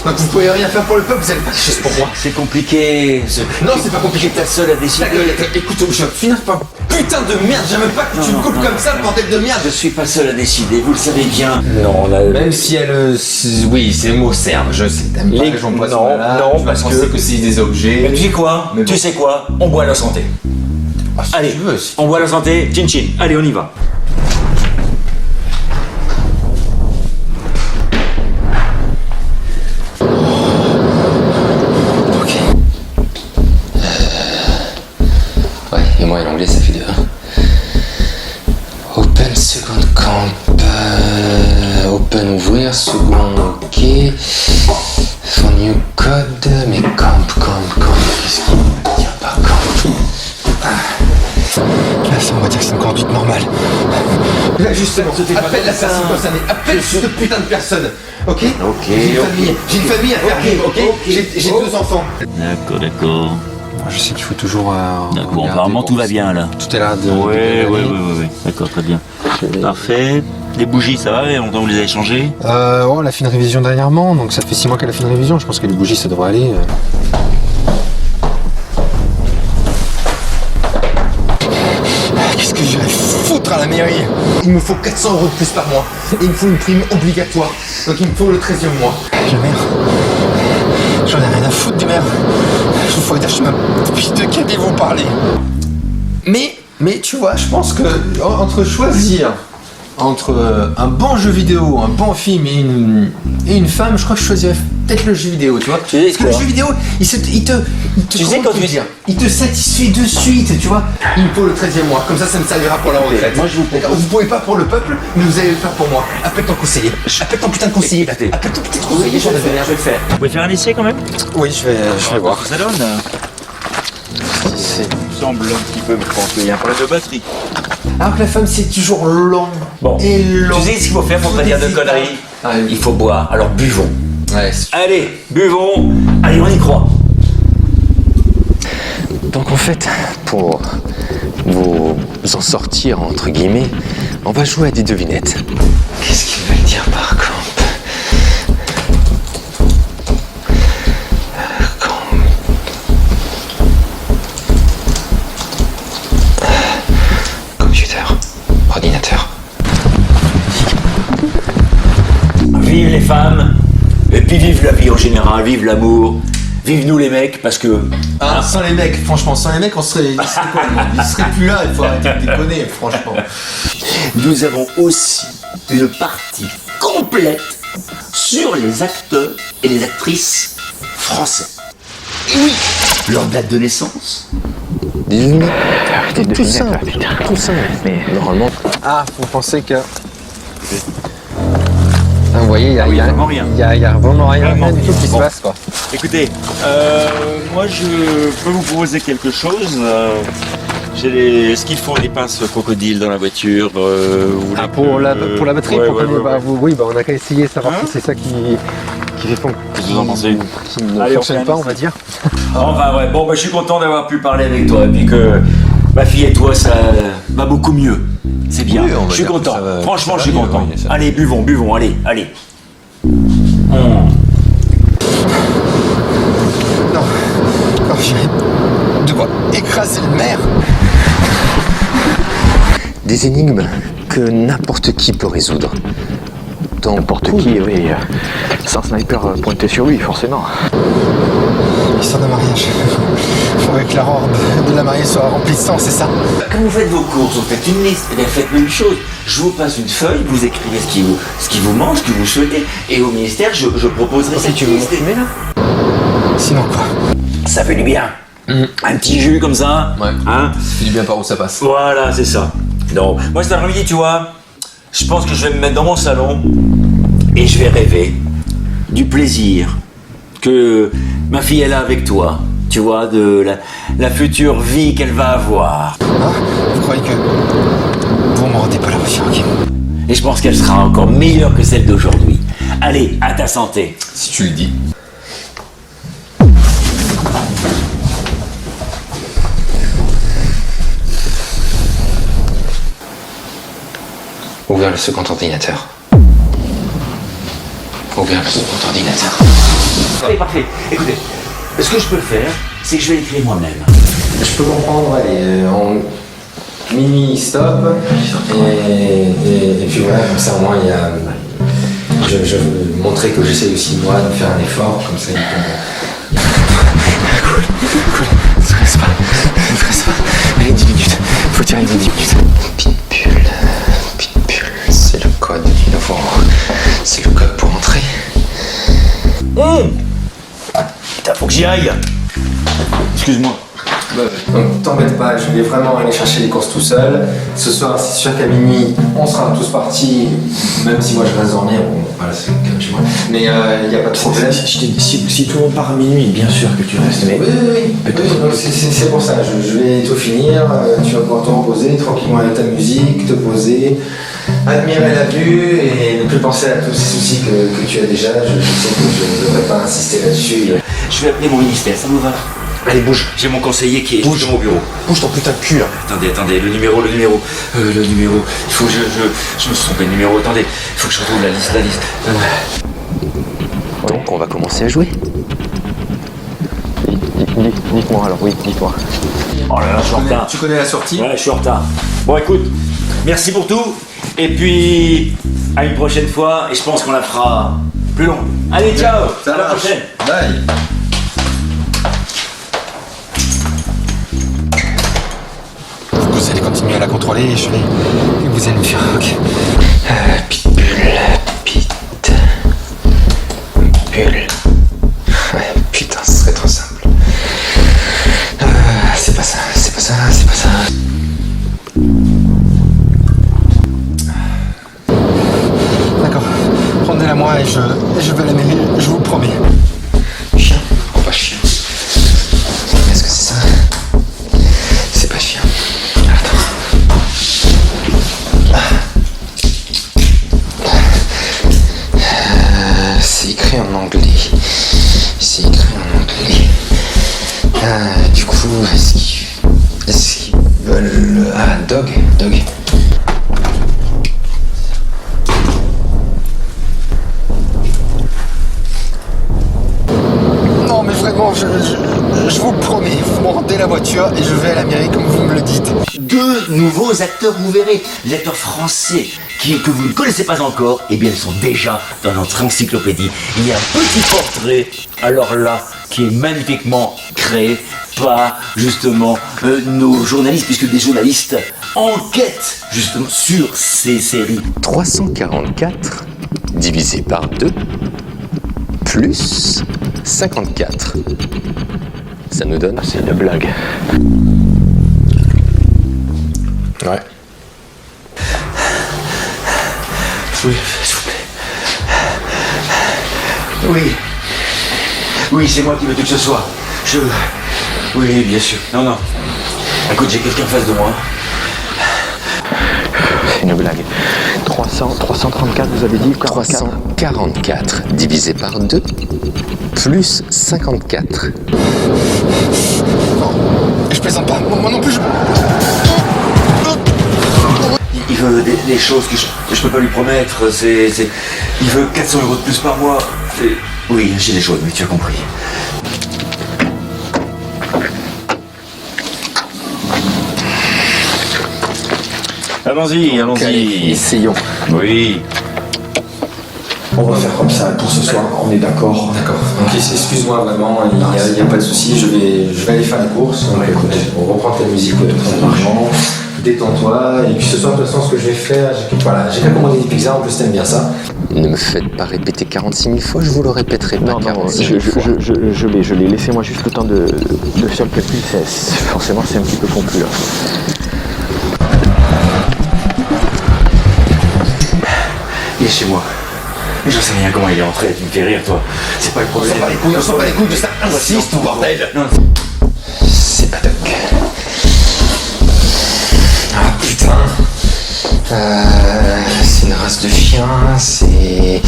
Donc vous pouvez rien faire pour le peuple, vous avez pas quelque chose pour moi. C'est compliqué. Non, c'est pas compliqué. T'es seul à décider. Écoute, je vais finir par... Putain de merde, j'aime pas que tu me coupes comme ça, bordel de merde. Je suis pas seul à décider, vous le savez bien. Non, on a... Même si elle... oui, c'est le mot serbe, je sais. T'aimes pas les gens poissons là, non, tu vas parce penser que c'est des objets. Mais tu sais quoi? Mais bon. Tu sais quoi? On boit la santé. Ah, si Allez, tu veux, si. on boit la santé, chin chin. Allez, on y va. Ok. Ouais, et moi et l'anglais ça fait deux. Open second camp. Open ouvrir, second ok. For new code, mais camp. Qu'est-ce qu'il veut dire par camp? Là, ça, on va dire que c'est une conduite normale. Là, justement, appelle la personne concernée. Appelle cette putain de personne. Ok. J'ai une famille à faire vivre, ok. J'ai deux enfants. D'accord. Je sais qu'il faut toujours. D'accord, apparemment tout va bien là. Tout est là de. Oui. D'accord, très bien. Parfait. Les bougies, ça va? Il y a longtemps que vous les avez changées? On a fait une révision dernièrement, donc ça fait 6 mois qu'elle a fait une révision. Je pense que les bougies, ça devrait aller. Qu'est-ce que j'irais foutre à la mairie? Il me faut 400 € de plus par mois. Et il me faut une prime obligatoire. Donc il me faut le 13e mois. La mère. J'en ai rien à foutre du maire. Je vous ferai dire, je sais même de quel ils vont parler. Mais tu vois, je pense que entre choisir entre un bon jeu vidéo, un bon film et une femme, je crois que je choisirais peut-être le jeu vidéo, tu vois. Parce que le jeu vidéo, il te satisfait de suite, tu vois. Il me faut le 13e mois, comme ça me servira pour la retraite. Moi, je vous propose- Vous pouvez pas pour le peuple, mais vous allez le faire pour moi. Appelle ton conseiller. Appelle ton putain de conseiller. Écoutez. Appelle ton putain de conseiller. Je vais le faire. Vous pouvez faire un essai quand même? Oui, je vais voir. Ça donne. Il semble un petit peu, je pense qu'il y a un problème de batterie. Alors que la femme, c'est toujours long. Bon, Et long. tu sais ce qu'il faut faire pour pas dire de conneries? Ah, oui. Il faut boire, alors buvons. Ouais, Allez, buvons. Allez, on y croit. donc en fait, pour vous en sortir, entre guillemets, on va jouer à des devinettes. Qu'est-ce qu'ils veulent dire par camp? Computer, ordinateur. Vive les femmes, et puis vive la vie en général, vive l'amour, vive nous les mecs, parce que... Ah, sans les mecs, franchement, sans les mecs, il serait plus là, il faut arrêter de déconner, franchement. Nous avons aussi une partie complète sur les acteurs et les actrices français. Et oui, leur date de naissance. Tout simple, tout simple. Mais normalement... Ah, vous pensez que... Ah, vous voyez, il y a vraiment rien. Il y a vraiment rien Vraiment du tout qui se Bon. passe, quoi. Écoutez, moi je peux vous proposer quelque chose. J'ai ce qu'il faut, des pinces crocodiles dans la voiture. Ou Ah, les pour la batterie, ouais, pour ouais, que- ouais, bah, ouais. oui, bah, on a qu'à essayer, savoir Hein si c'est ça qui fait Qu'est-ce que vous en pensez? qui ne Allez, on fonctionne fait pas, un on va dire. Enfin ouais, bon bah je suis content d'avoir pu parler avec toi et puis que ma fille et toi ça va beaucoup mieux. C'est bien, Oui, on va je suis dire que content. ça va- Franchement ça je suis va mieux, content. oui, ça. Allez, buvons, allez. Non, j'ai de quoi écraser le maire. Des énigmes que n'importe qui peut résoudre. Donc, N'importe qui, oui. C'est un sniper pointé sur lui, forcément. Histoire de mariage. Faudrait que la robe de la mariée soit remplie de sang, c'est ça? Quand vous faites vos courses, vous faites une liste, et bien faites une chose. je vous passe une feuille, vous écrivez ce qui vous manque, ce que vous souhaitez, et au ministère, je proposerai cette tu veux liste. fumer là? Sinon quoi? Ça fait du bien. Un petit jus comme ça. Ouais. Hein? Tu dis bien par où ça passe. Voilà, c'est ça. Donc, moi cet après-midi, tu vois, je pense que je vais me mettre dans mon salon et je vais rêver du plaisir que ma fille elle a avec toi. Tu vois, de la future vie qu'elle va avoir. Ah, vous croyez que vous me rendez pas la voiture, ok? Et je pense qu'elle sera encore meilleure que celle d'aujourd'hui. Allez, à ta santé. Si tu le dis. Ouvrir le second ordinateur. Ouvrir le second ordinateur. Allez, parfait. Écoutez, ce que je peux faire, c'est que je vais l'écrire moi-même. Je peux comprendre, allez, minuit stop, et puis voilà, comme ça au moins il y a. Je veux montrer que j'essaie aussi moi de faire un effort, comme ça il peut. Cool. Ne stresse pas. Allez, 10 minutes. Faut tirer 10 minutes. Pitbull. C'est le code qu'il nous faut. C'est le code pour entrer. Putain, faut que j'y aille. Excuse-moi. Donc t'embête pas, je vais vraiment aller chercher les courses tout seul. Ce soir, c'est sûr qu'à minuit, on sera tous partis, même si moi je reste dormir, bon, voilà, c'est comme chez moi. Mais il n'y a pas de problème. Si tout le monde part à minuit, bien sûr que tu restes. Mais Oui. Donc c'est pour ça, je vais tout finir. Tu vas pouvoir te reposer tranquillement avec ta musique, te poser, admirer la vue et ne plus penser à tous ces soucis que tu as déjà. Je sais que je ne devrais pas insister là-dessus. Je vais appeler mon ministère, ça vous va? Allez, bouge. J'ai mon conseiller qui est dans mon bureau. Bouge ton putain de cul là. Attendez, le numéro. Il faut que je me suis trompé de numéro. Attendez, il faut que je retrouve la liste. Donc on va commencer à jouer. Dites-moi alors, oui, dites-moi. Oh là là, je suis en retard. Tu connais la sortie? Ouais, je suis en retard. Bon, écoute, merci pour tout. Et puis, à une prochaine fois. Et je pense qu'on la fera plus longue. Allez, ciao. Ça à la marche. prochaine. Bye. Vous allez continuer à la contrôler et vous allez me faire. Ok. Pitbull. Ouais, putain, ce serait trop simple. C'est pas ça. D'accord. Rendez-la moi et je vais à la mairie, je vous promets. Chien. Oh, pas chien. Est-ce que c'est ça? C'est pas chien. C'est écrit en anglais. Du coup, est-ce qu'ils veulent... Ah, dog. Non, mais vraiment, je vous promets, vous me rendez la voiture et je vais à la mairie comme vous me le dites. 2 nouveaux acteurs, vous verrez, les acteurs français que vous ne connaissez pas encore, eh bien ils sont déjà dans notre encyclopédie. Il y a un petit portrait, alors là, qui est magnifiquement créé par justement nos journalistes, puisque des journalistes enquêtent justement sur ces séries. 344 divisé par 2 plus 54. Ça nous donne... C'est une blague. Ouais. Oui, s'il vous plaît. Oui, c'est moi qui veux que ce soit. Oui, bien sûr. Non. Écoute, j'ai quelqu'un en face de moi. C'est une blague. 334, vous avez dit 344 divisé par 2 plus 54. Non, je plaisante pas. Moi non plus, Il veut des choses que je peux pas lui promettre. Il veut 400 € de plus par mois. Oui, j'ai des choses, mais tu as compris. Allons-y. Allez, essayons. Oui. on va faire comme ça pour ce soir, on est d'accord. D'accord. Donc excuse-moi vraiment, il n'y a pas de souci, je vais aller faire les courses. Donc, on reprend ta musique tranquillement. détends-toi. Et puis ce soir, de toute façon, ce que je vais faire, j'ai qu'à commander des pizzas, en plus t'aimes bien ça. Ne me faites pas répéter 46 000 fois, je vous le répéterai pas Non, 46 000 fois. je l'ai. Laissez-moi juste le temps de faire le calcul. Forcément, c'est un petit peu confus là. Il est chez moi. Mais j'en sais rien comment il est entré, tu me fais rire toi. C'est pas le problème. On s'en bat les couilles de ça, insiste, tout bordel. Non. C'est pas toc. Ah putain. C'est une race de chien, c'est...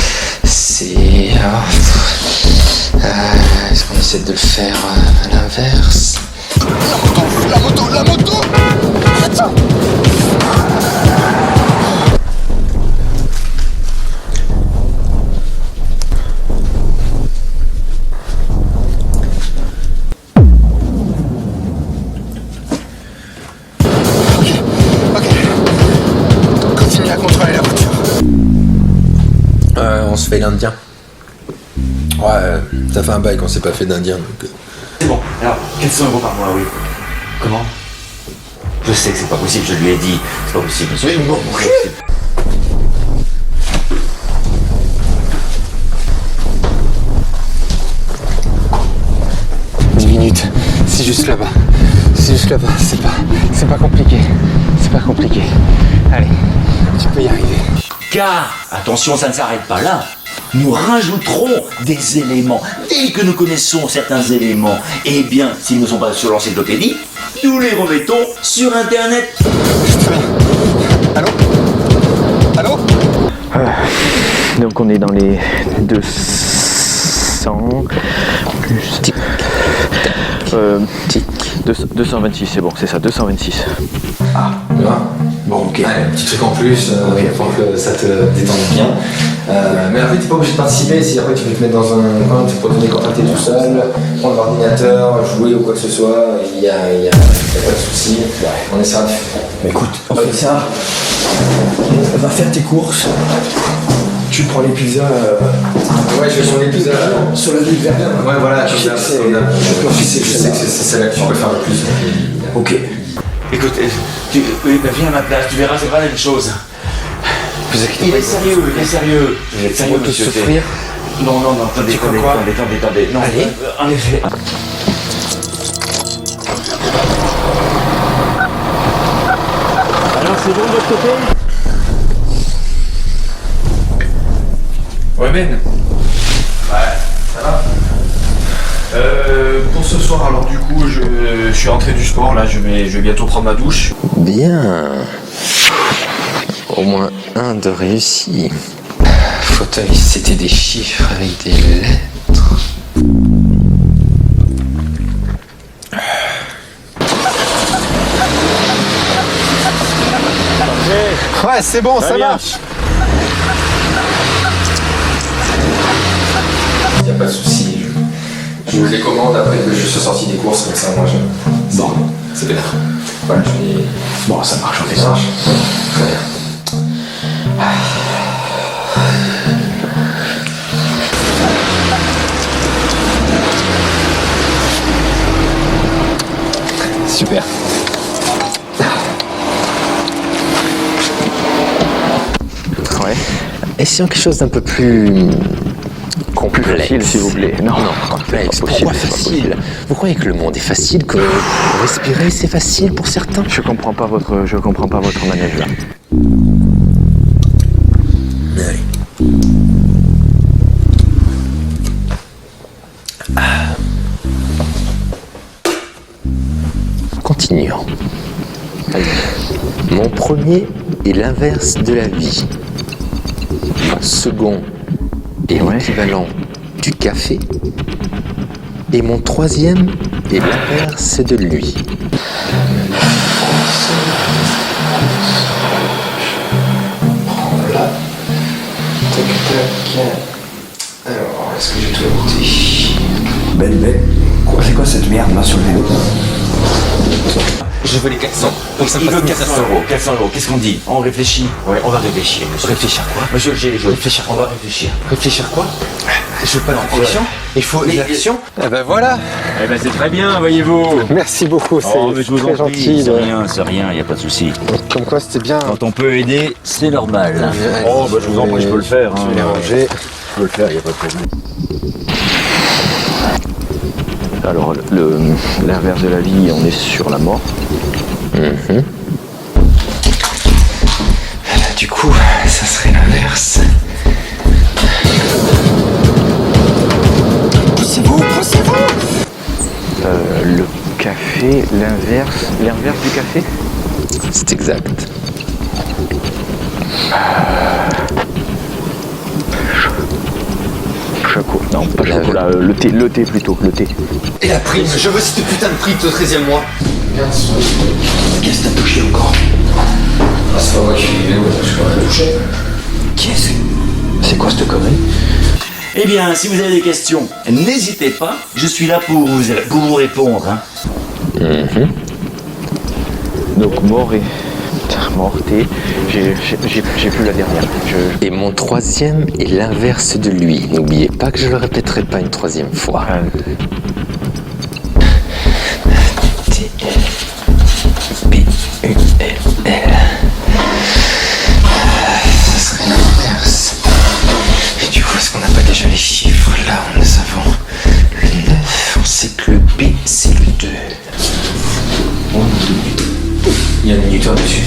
Est-ce qu'on essaie de le faire à l'inverse? La moto Attends. Continue à contrôler la voiture. On se fait l'Indien. Ouais, ça fait un bail qu'on s'est pas fait d'Indien donc... C'est bon, alors 400 € par mois, oui. Comment? Je sais que c'est pas possible, je lui ai dit. C'est pas possible, monsieur. Mais bon, 10 minutes, c'est juste là-bas. C'est juste là-bas, c'est pas compliqué. C'est pas compliqué. Allez, tu peux y arriver. Car, attention, ça ne s'arrête pas là. Nous rajouterons des éléments. Dès que nous connaissons certains éléments, eh bien, s'ils ne sont pas sur l'encyclopédie, nous les remettons sur Internet. Allô? Donc on est dans les 200 plus... Tic. 226, c'est bon, c'est ça, 226. Ah, tu vois? Bon, ok. Allez, petit truc en plus, pour que ça te détende bien. Mais après, t'es pas obligé de participer. Si après tu veux te mettre dans un coin, tu peux te décontracter tout seul, prendre l'ordinateur, jouer ou quoi que ce soit. Il y a pas de souci. On essaiera de faire. Mais écoute, on fait ça. Va faire tes courses. Tu prends les pizzas. Ouais, je vais sur les pizzas. Sur la ville Verdun. Ouais, voilà, Tu sais que c'est. je sais que c'est là que tu peux faire le plus. Ok. Écoute, viens à ma place, tu verras, c'est pas la même chose. Il est sérieux, il est sérieux. Vous êtes sérieux, monsieur? Souffrir. Non, attendez, attendez. Non, Allez. En effet. Alors c'est bon de votre côté? Ouais, Ben. Ouais, ça va. Pour ce soir, alors du coup, je suis rentré du sport, là, je vais bientôt prendre ma douche. Bien. Au moins un de réussi. Fauteuil, c'était des chiffres avec des lettres. Ouais, c'est bon, ça marche. Il n'y a pas de souci. Je vous les commande après que je sois sorti des courses, comme ça, moi, je... Bon, c'est bien. Voilà, je vais... Bon, ça marche, on fait Ça ça. marche. Très bien. Super. Ouais. Essayons quelque chose d'un peu plus complexe. Facile, s'il vous plaît. Non, complexe. c'est pas possible, Pourquoi c'est pas facile? Vous croyez que le monde est facile, que respirer c'est facile pour certains? Je comprends pas votre manège là. Continuons. Mon premier est l'inverse de la vie. Mon second est l'équivalent du café. Et mon troisième est l'inverse de lui. Voilà. Tac, tac. Alors, est-ce que j'ai tout noté? Ben, quoi, c'est quoi cette merde là sur le vélo? Je veux les 400. Donc ça me Il passe veut 400 euros. 400 euros, qu'est-ce qu'on dit? On réfléchit. Ouais, on va réfléchir, monsieur. Réfléchir quoi? Monsieur le GG, Réfléchir on va réfléchir. Réfléchir quoi? Je veux pas de réflexion. Il faut des actions. Eh ben voilà. Eh ben c'est très bien, voyez-vous. Merci beaucoup, c'est Oh, mais je vous très en prie, gentil. c'est rien, il n'y a pas de souci. Comme quoi c'était bien. Quand on peut aider, c'est normal. Ouais, Oh, bah je vous en prie, je peux le faire. Je vais les ranger. Je peux le faire, il n'y a pas de problème. Alors, l'inverse de la vie, on est sur la mort. Du coup, ça serait l'inverse. Poussez-vous. Le café, l'inverse du café. C'est exact. Choco. Non, pas chocolat, le thé plutôt, le thé. Et la prime, je veux cette putain de prime au 13e mois. Qu'est-ce que t'as touché encore? Ah, c'est pas moi qui suis vidéo, je peux rien toucher. Qu'est-ce que... C'est quoi cette connerie? Eh bien, si vous avez des questions, n'hésitez pas, je suis là pour vous répondre. Hein. Donc mort et... Mort, thé, j'ai plus la dernière. Et mon troisième est l'inverse de lui. N'oubliez pas que je le répéterai pas une troisième fois. T-L-B-U-L-L. Ça serait l'inverse. Et du coup, est-ce qu'on n'a pas déjà les chiffres? Là, nous avons le 9, on sait que le B, c'est le 2. Il y a un minuteur dessus.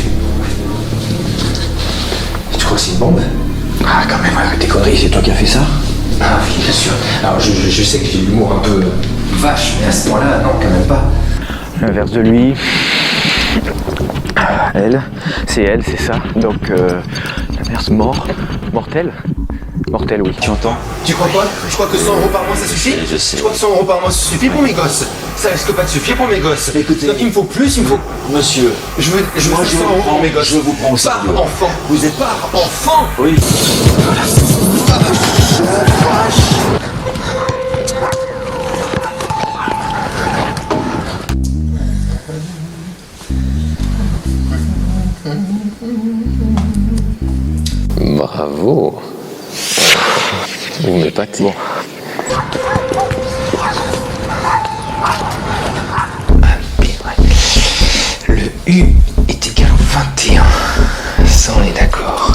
Tu crois que c'est une bombe? Ah, quand même, arrête tes conneries, c'est toi qui as fait ça? Ah oui, bien sûr. Alors, je sais que j'ai l'humour un peu vache, mais à ce point-là, non, quand même pas. L'inverse de lui. Elle, c'est ça. Donc, l'inverse mort. Mortel. Mortel, oui. Tu entends? Tu crois quoi? Je crois que 100 euros par mois ça suffit? Je sais. Je crois que 100 euros par mois ça suffit pour mes gosses. Ça risque pas de suffire pour mes gosses. Écoutez. Donc il me faut plus, il me faut... Monsieur, Je veux 100 euros pour mes gosses. je vous prends au Par sérieux. enfant. Vous êtes par enfant. Oui. Bravo. Vous m'épatez. Bon. Le U est égal au 21. Ça, on est d'accord.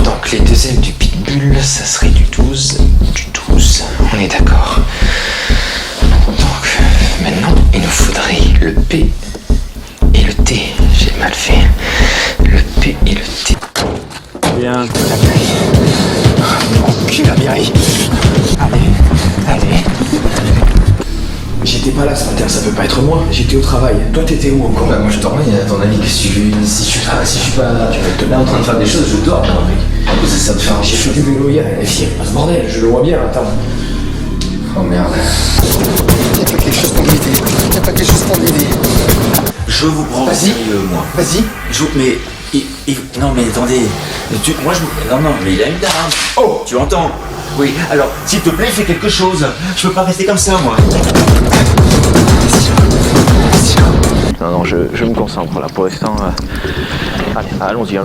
Donc les deux ailes du pitbull, ça serait du 12. Du 12. On est d'accord. Donc maintenant, il nous faudrait le P et le T. J'ai mal fait. Le P et le T. Bien. Mon cul a bien ri. Allez. J'étais pas là ce matin, ça peut pas être moi. J'étais au travail. Toi, t'étais où encore? Bah moi je dormais, à ton avis, qu'est-ce que tu veux? Si je suis pas là en train de faire des choses, je dors, moi, mec. Ça te fait un J'ai fait du vélo hier, et il pas ce bordel, je le vois bien, attends. Oh merde. Y'a pas quelque chose pour m'aider. Je vous prends au Vas-y. sérieux, moi. Vas-y. Mais... non mais attendez. Non, mais il a une dame. Oh, tu entends? Oui, alors, s'il te plaît, fais quelque chose. Je peux pas rester comme ça, moi. Non, je me concentre là. Pour l'instant, allez, allons-y.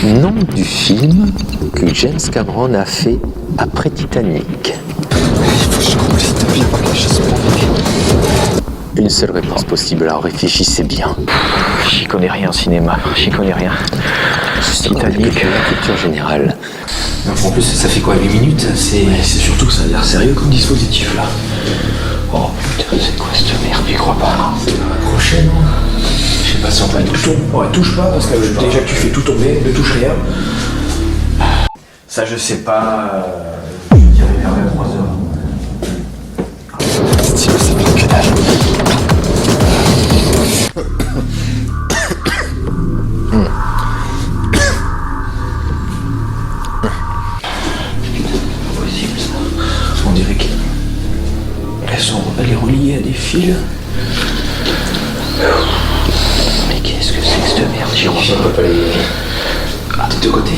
Nom du film que James Cameron a fait après Titanic. Une seule réponse possible, alors réfléchissez bien. J'y connais rien en cinéma, Titanic. La culture générale. En plus, ça fait quoi, 8 minutes? C'est surtout que ça a l'air sérieux comme dispositif là. Oh putain, c'est quoi cette merde? J'y crois pas. C'est accroché, non? Je sais pas si on va toucher. Ouais, touche pas, parce que déjà que tu fais tout tomber, ne touche rien. Ça, je sais pas. Je dirais vers 23h. C'est plus que dalle. On dirait qu'elles est reliée à des fils. Mais qu'est-ce que c'est que cette merde? J'y crois pas. Ah, t'es de côté.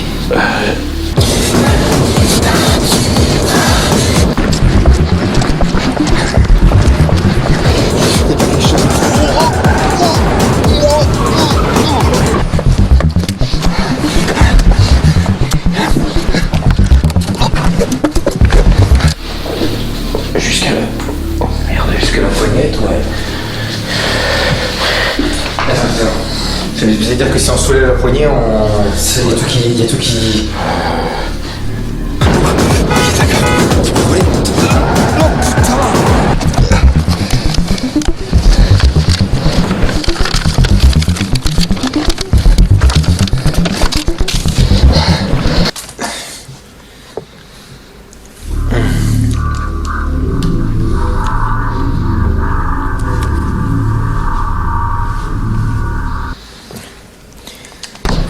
C'est-à-dire que si on soulève la poignée, il y a tout qui...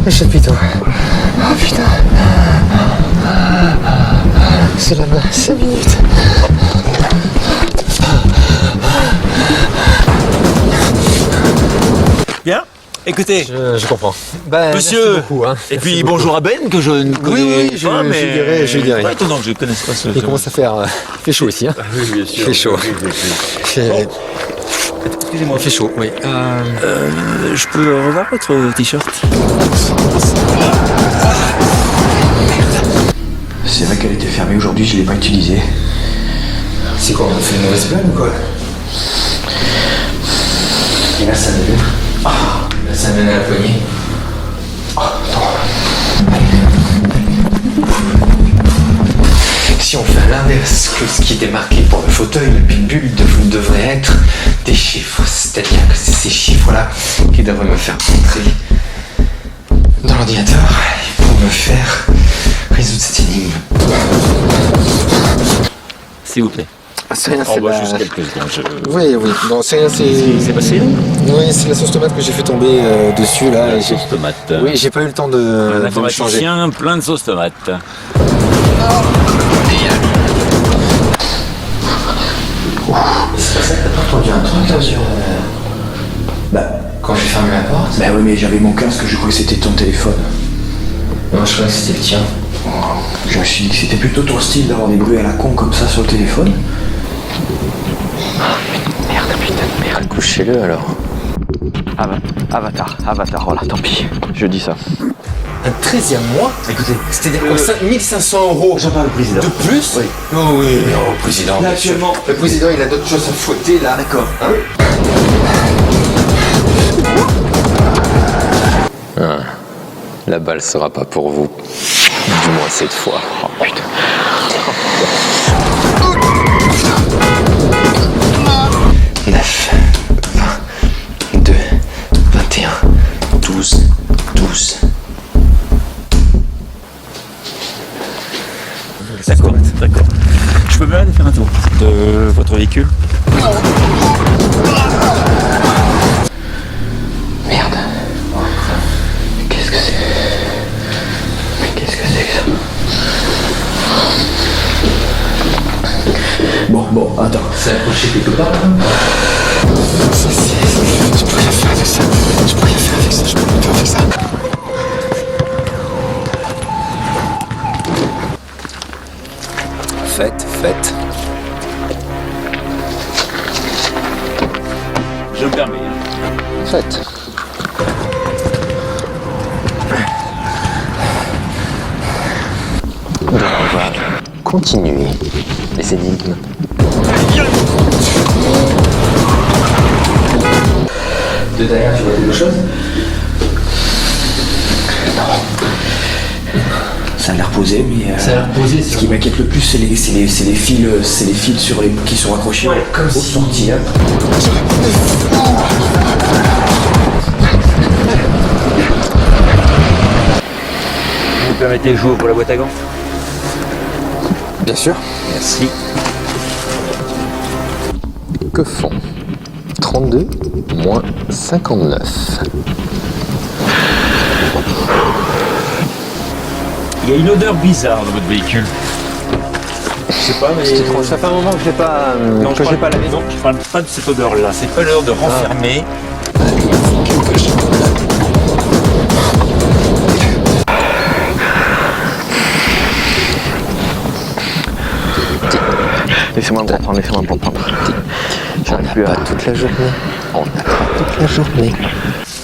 Le chapiteau. Oh putain. C'est là-bas, 5 minutes. Bien. Écoutez, Je comprends. Bah, monsieur, merci beaucoup, hein. et puis bonjour à Ben, que je ne connais oui, je pas, mais... je lui dirai. Ouais, étonnant que je ne connaisse pas ce... Il commence à faire... il fait chaud ici, hein. Oui, bien sûr. Il fait chaud. Excusez-moi. Il fait chaud, oui. Je peux revoir votre t-shirt? C'est vrai qu'elle était fermée aujourd'hui, je l'ai pas utilisée. C'est quoi, on fait une mauvaise blague ou quoi? Et là, ça mène. Là, ça mène à la poignée. Si on fait l'inverse que ce qui était marqué pour le fauteuil, le pitbull devrait être des chiffres. C'est-à-dire que c'est ces chiffres-là qui devraient me faire entrer dans l'ordinateur pour me faire résoudre cette énigme. S'il vous plaît. C'est rien, On va juste quelques secondes. Oui, oui. Non, c'est rien, C'est passé, là? Oui, c'est la sauce tomate que j'ai fait tomber dessus, là. La et sauce tomate. Oui, j'ai pas eu le temps Un de le changer. informaticien plein de sauce tomate. C'est pour ça que t'as pas entendu un truc là sur... Bah, Quand j'ai fermé la porte? bah oui, mais j'avais mon casque, je crois que c'était ton téléphone. Moi, je croyais que c'était le tien. Je me suis dit que c'était plutôt ton style d'avoir des bruits à la con comme ça sur le téléphone. Merde, putain de merde. Couchez-le alors. Avatar, voilà, tant pis, je dis ça. Un 13e mois? Écoutez, C'est-à-dire quoi, 1500 euros j'en parle au président. de plus? Oui. Oh oui, non, président. Là, bien actuellement- sûr. Le président, il a d'autres choses à fouetter là. D'accord. La balle sera pas pour vous. Du moins cette fois. Oh putain. 9, 20, 2, 21, 12, 12. D'accord. Je peux bien aller faire un tour de votre véhicule? Merde. Qu'est-ce que c'est? Mais qu'est-ce que c'est que ça? Bon, attends. C'est accroché quelque part là? Je peux rien faire avec ça. Je peux rien faire avec ça. Je peux rien faire avec ça. Faites. Je me permets. Faites. Donc on va continuer les énigmes. De derrière, tu vois quelque chose? Ça a l'air posé, mais... Ça a l'air posé, Ce qui m'inquiète le plus, c'est les fils sur les, qui sont accrochés comme aux si- sorties. Hein. Vous me permettez que j'ouvre la boîte à gants? Bien sûr. Merci. Que font 32 moins 59. Il y a une odeur bizarre dans votre véhicule. Je sais pas, mais... C'est étrange, ça fait un moment que je l'ai pas, Non, que j'ai pas lavé. non, je parle pas de cette odeur-là. C'est pas l'odeur de renfermer. Laissez-moi me reprendre. On n'a pas toute la journée. On n'a pas toute la journée.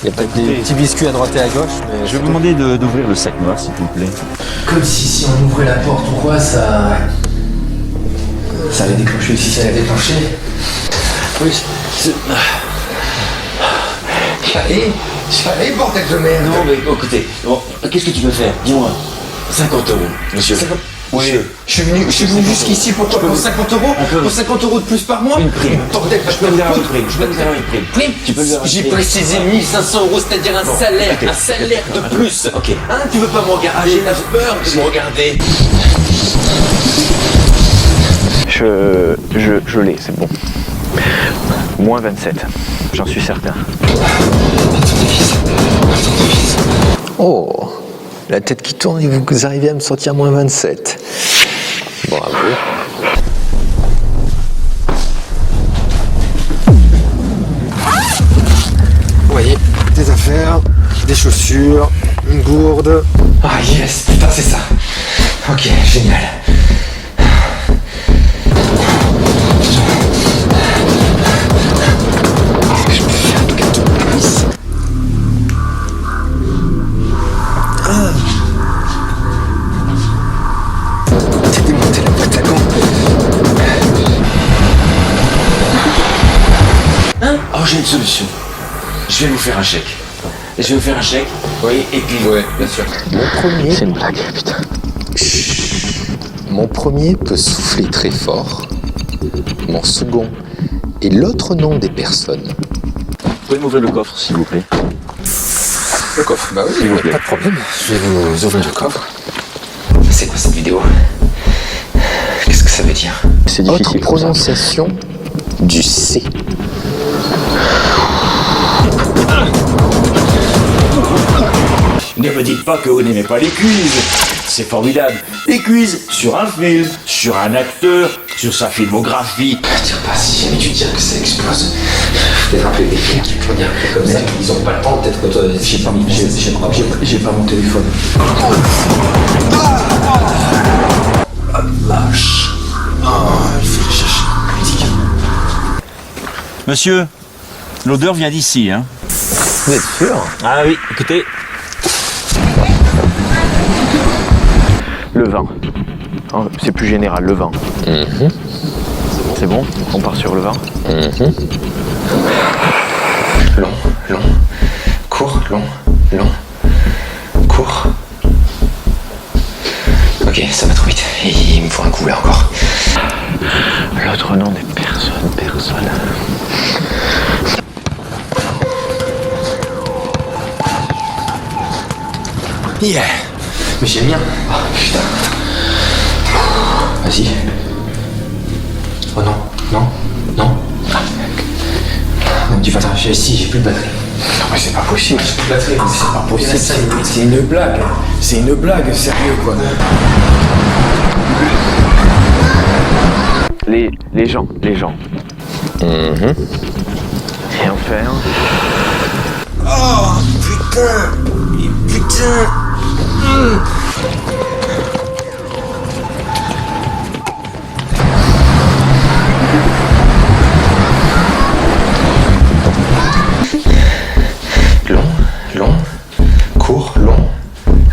Il n'y a pas des petits biscuits à droite et à gauche, mais Je vais vous demander d'ouvrir le sac noir, s'il vous plaît. Comme si on ouvrait la porte ou quoi, ça... Ça allait déclencher le Si ça système. allait déclenché. Oui, et Allez, bordel de merde. Non, mais écoutez, bon, qu'est-ce que tu peux faire? Dis-moi. 50 euros, monsieur. Oui. Je suis venu jusqu'ici pour 50 euros. Pour 50 euros de plus par mois. Une prime. Bordel, Je peux vous avoir une prime. Je peux vous avoir une prime. prime. Tu peux lui avoir une J'ai prime. précisé 1500 euros, c'est-à-dire un salaire. Un salaire de plus. Ok. Hein, tu veux pas me regarder? T'as peur de me regarder? Je l'ai, c'est bon. Moins 27, j'en suis certain. Oh, la tête qui tourne et vous arrivez à me sortir moins 27. Bravo. Vous voyez, des affaires, des chaussures, une gourde. Ah yes, putain, c'est ça. Ok, génial. Qu'est-ce que je peux faire de gâteau de police? T'as démonté la boîte à gants. Oh, j'ai une solution. Je vais vous faire un chèque. Je vais vous faire un chèque. Oui, et puis. Ouais, bien sûr. Mon premier, C'est une blague, putain. mon premier peut souffler très fort. Mon second est l'autre nom des personnes. Vous pouvez m'ouvrir le coffre, s'il vous plaît. Le coffre, bah oui, S'il vous plaît. pas de problème. Je vais vous ouvrir le coffre. C'est quoi cette vidéo? Qu'est-ce que ça veut dire? C'est Autre difficile. prononciation du C. Ne me dites pas que vous n'aimez pas les quiz. C'est formidable. Les quiz sur un film, sur un acteur, sur sa filmographie. Tire pas, si jamais tu tires que ça explose. Peut-être un peu d'éclair, tu peux dire comme ça. Ils ont pas le temps, peut-être que toi, j'ai pas mon téléphone. Lâche. Oh, il faut aller chercher un médicament. Monsieur, l'odeur vient d'ici, hein. Vous êtes sûr? Ah oui, écoutez. Le vin. Oh, c'est plus général, le vin. C'est bon? On part sur le vin? Long, court, long, court. Ok, ça va trop vite. Il me faut un couvert encore. L'autre nom des personnes. Yeah. Mais j'aime bien. Oh putain. Vas-y. Oh non. Non, tu vas t'arracher ici, j'ai plus de batterie. Non mais c'est pas possible, j'ai plus de batterie. Mais c'est pas possible. C'est une blague. C'est une blague, sérieux quoi. Les gens. Et enfin... Oh putain.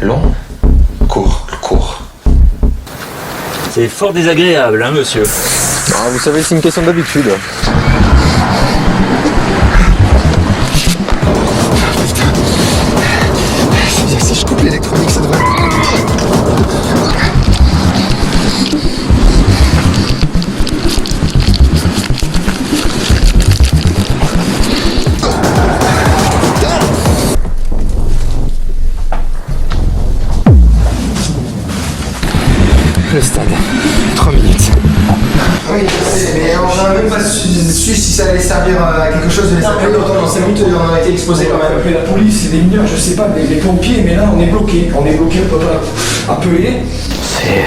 Long, court, court. C'est fort désagréable, hein, monsieur. Ah, vous savez, c'est une question d'habitude. Si je coupe l'électronique, ça devrait... Le stade, 3 minutes. Oui, mais on n'a même pas su si ça allait servir à quelque chose de les appeler. Dans 5 minutes, on a été exposé quand même. Appeler la police, c'est des mineurs, je sais pas, les pompiers, mais là on est bloqué. On peut pas appeler. C'est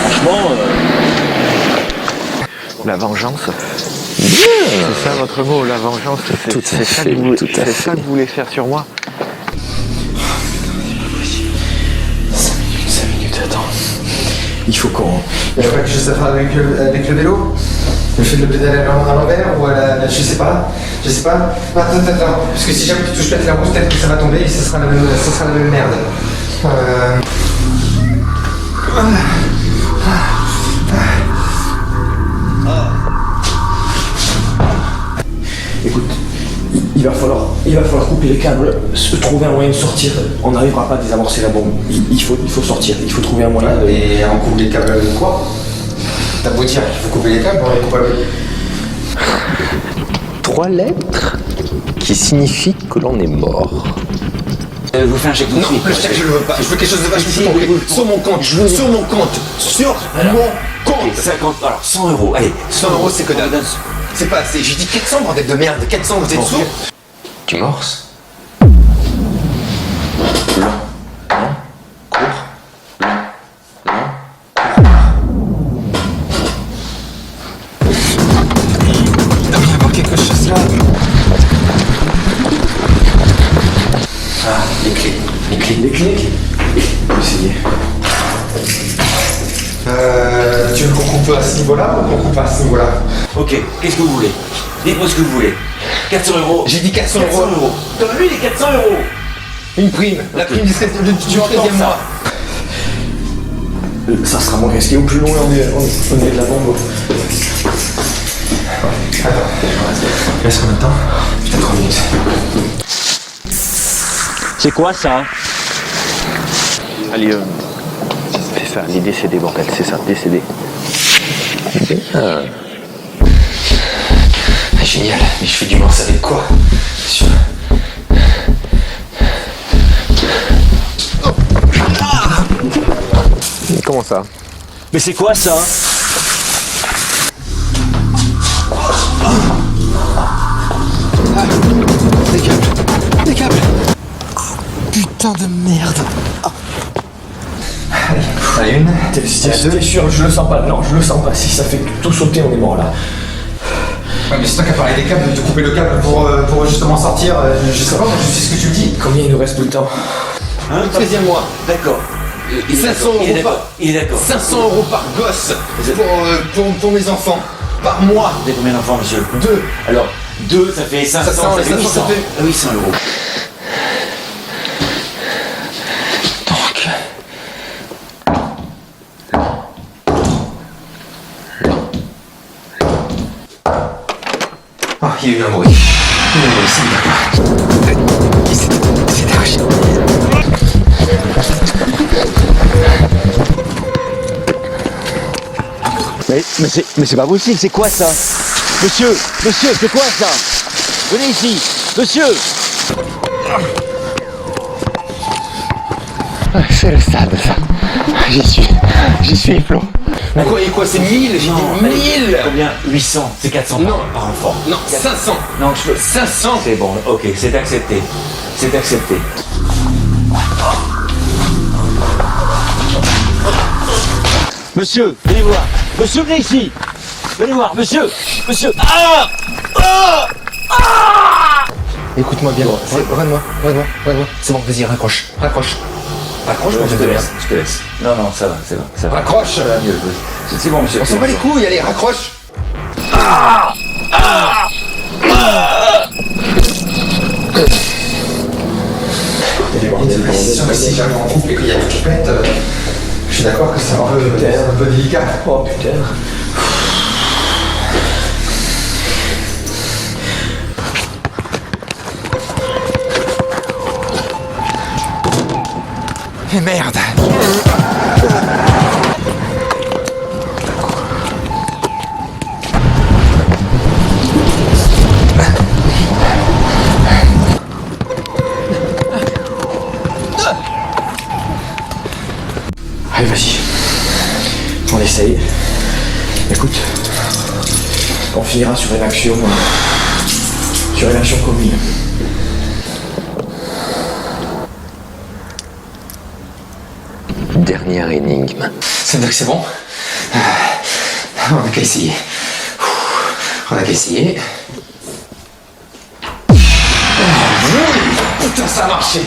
Franchement, la vengeance. C'est ça votre mot, la vengeance. Tout à C'est ça fait, que vous, tout à c'est fait. ça que vous voulez faire sur moi. 5 minutes, attends. Il faut qu'on... Il n'y a pas quelque chose à faire avec le vélo? Le fait de le pédaler à l'envers ou à la... Je sais pas. Attends. Parce que si jamais tu touches pas la roue, peut-être que ça va tomber et ça sera la même merde. Il va falloir couper les câbles, trouver un moyen de sortir. On n'arrivera pas à désamorcer la bombe. Il faut sortir, il faut trouver un moyen de... Et on coupe les câbles de quoi? T'as beau dire qu'il faut couper les câbles, on les coupe avec. 3 lettres qui signifient que l'on est mort. Je vous fais un chèque tout de Non, suite. le chèque je le veux pas, je veux quelque chose de vachement plus concret. Sur mon compte, sur mon compte, sur mon compte. 50, alors 100 euros, allez. 100 euros c'est que dalle. C'est pas assez, j'ai dit 400 bordel de merde, 400 vous êtes sourds? Tu morses? Il doit y avoir quelque chose là. Ah, les clés. Les clés. On va essayer. Tu veux qu'on coupe à ce niveau-là ou qu'on coupe à ce niveau-là? Ok, qu'est-ce que vous voulez? Dites-moi ce que vous voulez. 400 euros. J'ai dit 400 400 euros. euros. Donne-lui les 400 euros. Une prime, la prime du 13e mois. Ça sera moins risqué. Au plus loin on est de la bombe. Attends, il reste combien de temps? Putain, 3 minutes. C'est quoi ça? Allez, c'est ça, les décédés, bordel, c'est ça, décédés. Ah, génial, mais je fais du morse avec quoi? Sur... Comment ça? Mais c'est quoi ça? Des câbles. Putain de merde. Allez, une. T'es sûr? Je le sens pas. Non, je le sens pas. Si ça fait tout sauter, on est mort là. Ouais, mais c'est toi qui as parlé des câbles, de couper le câble pour justement sortir. Je sais pas, moi je sais ce que tu me dis. Combien il nous reste de temps? 13e mois. D'accord. 500 euros Il est par... d'accord. Il est d'accord. 500 euros par gosse pour mes enfants. Par mois. Vous avez combien d'enfants, monsieur? 2. Alors, 2, ça fait 500, 500, ça fait 800. ça fait- 800 euros. Ah, il y a eu un bruit. Il y a eu un bruit, c'est arraché. Mais c'est pas possible, c'est quoi ça? Monsieur, c'est quoi ça? Venez ici, monsieur! C'est le stade, ça. J'y suis, Flo. Mais quoi, c'est 1000? J'ai dit 1000. Combien? 800, c'est 400 Non. par enfant. Non, 500. Non, je peux. 500. C'est bon, ok, c'est accepté. C'est accepté. Monsieur, venez voir! Monsieur, venez ici! Venez voir, monsieur! Écoute-moi bien. Regarde-moi. C'est bon, vas-y, raccroche. Raccroche, Je je te laisse, je te laisse. Non, ça va, ça va. Raccroche. C'est bon, monsieur. On s'en bat les couilles, allez, raccroche. C'est sûr que si jamais on coupe et qu'il y a tout qui pète, je suis d'accord que c'est un peu délicat. Oh putain. Mais merde. Allez, vas-y. On essaye. Écoute, on finira sur une action commune. Dernière énigme. Ça veut dire que c'est bon? On n'a qu'à essayer. Putain, ça a marché.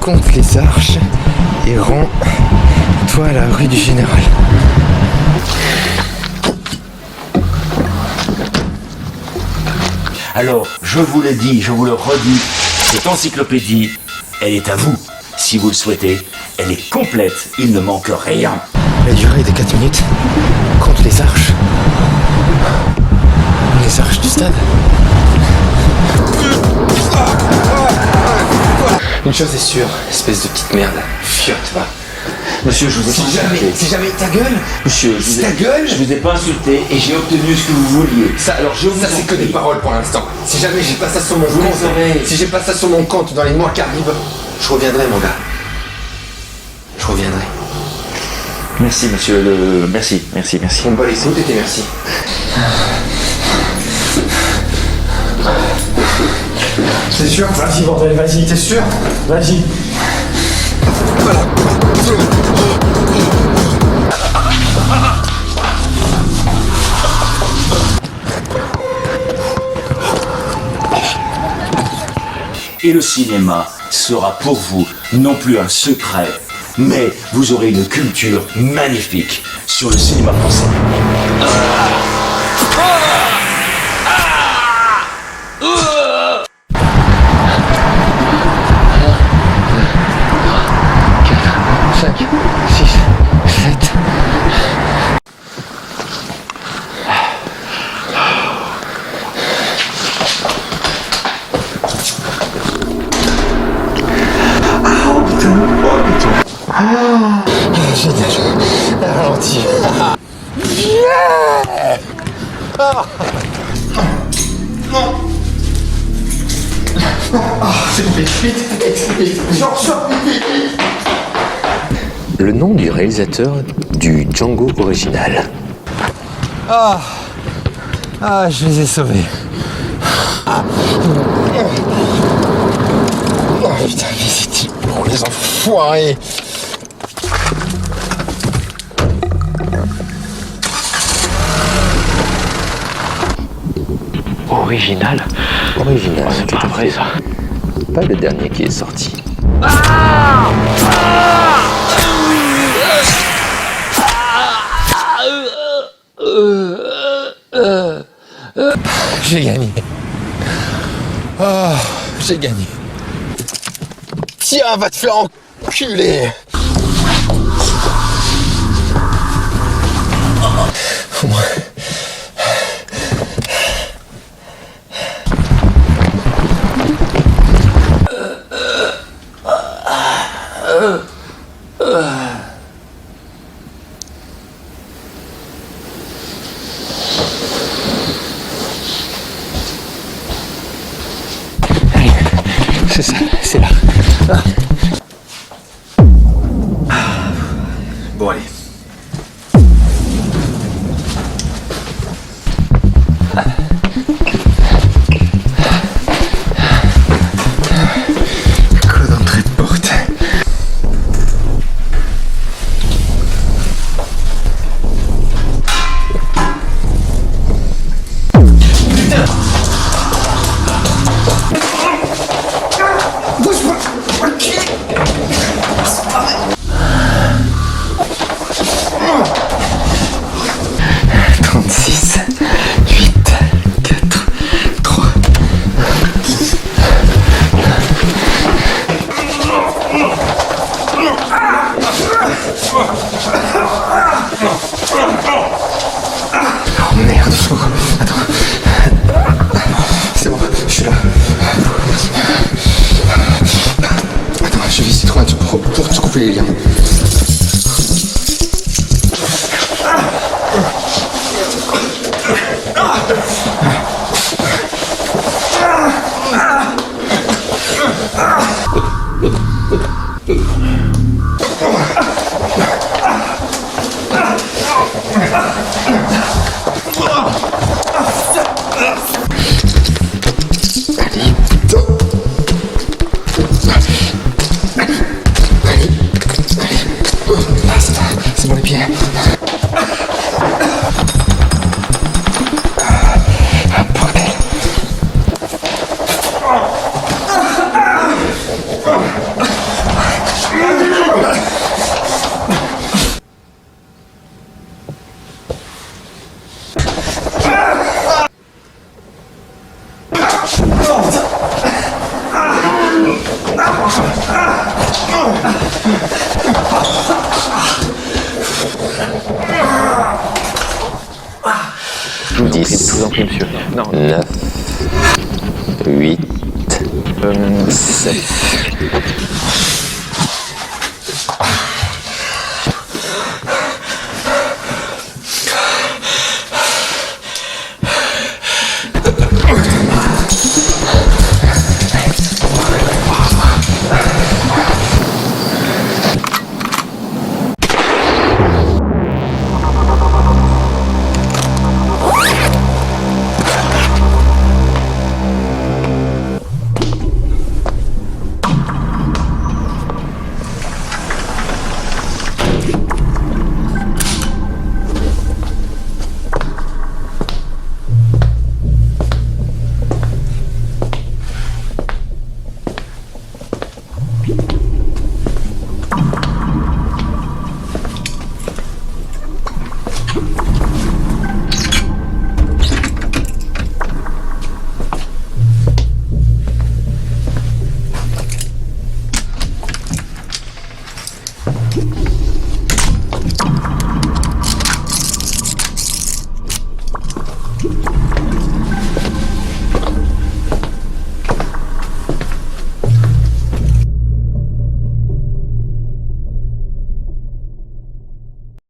Compte les arches et rends-toi à la rue du Général. Alors, je vous le dis, je vous le redis, cette encyclopédie, elle est à vous. Si vous le souhaitez, elle est complète, il ne manque rien. La durée des 4 minutes contre les arches. Les arches du stade. Une chose est sûre, espèce de petite merde. Fiotte, va. Monsieur, je vous ai pas insulté. C'est jamais ta gueule. Monsieur, je vous ai pas insulté et j'ai obtenu ce que vous vouliez. Ça, alors je vous ça c'est en que des prie. paroles pour l'instant. Si jamais j'ai pas ça sur mon compte, si j'ai pas ça sur mon compte dans les mois qui arrivent, je reviendrai mon gars. Je reviendrai. Merci, monsieur. Merci. On me bat les sauts, t'étais merci. C'est sûr? Vas-y, bordel, vas-y. T'es sûr? Vas-y. Et le cinéma sera pour vous non plus un secret, mais vous aurez une culture magnifique sur le cinéma français. Ralenti. Le nom du réalisateur du Django original. Ah, je les ai sauvés. Oh putain, mais c'était bon, les enfoirés. Original? Original, C'est pas vrai ça. Pas le dernier qui est sorti. J'ai gagné. J'ai gagné. Tiens, va te faire enculer. C'est ça, c'est là. Bon, allez. Code d'entrée de porte. C'est bon, je suis là. Attends, je vais essayer de trouver un truc pour te couper les liens. Allez, vous en prie, monsieur. Non. 9, 8, 7.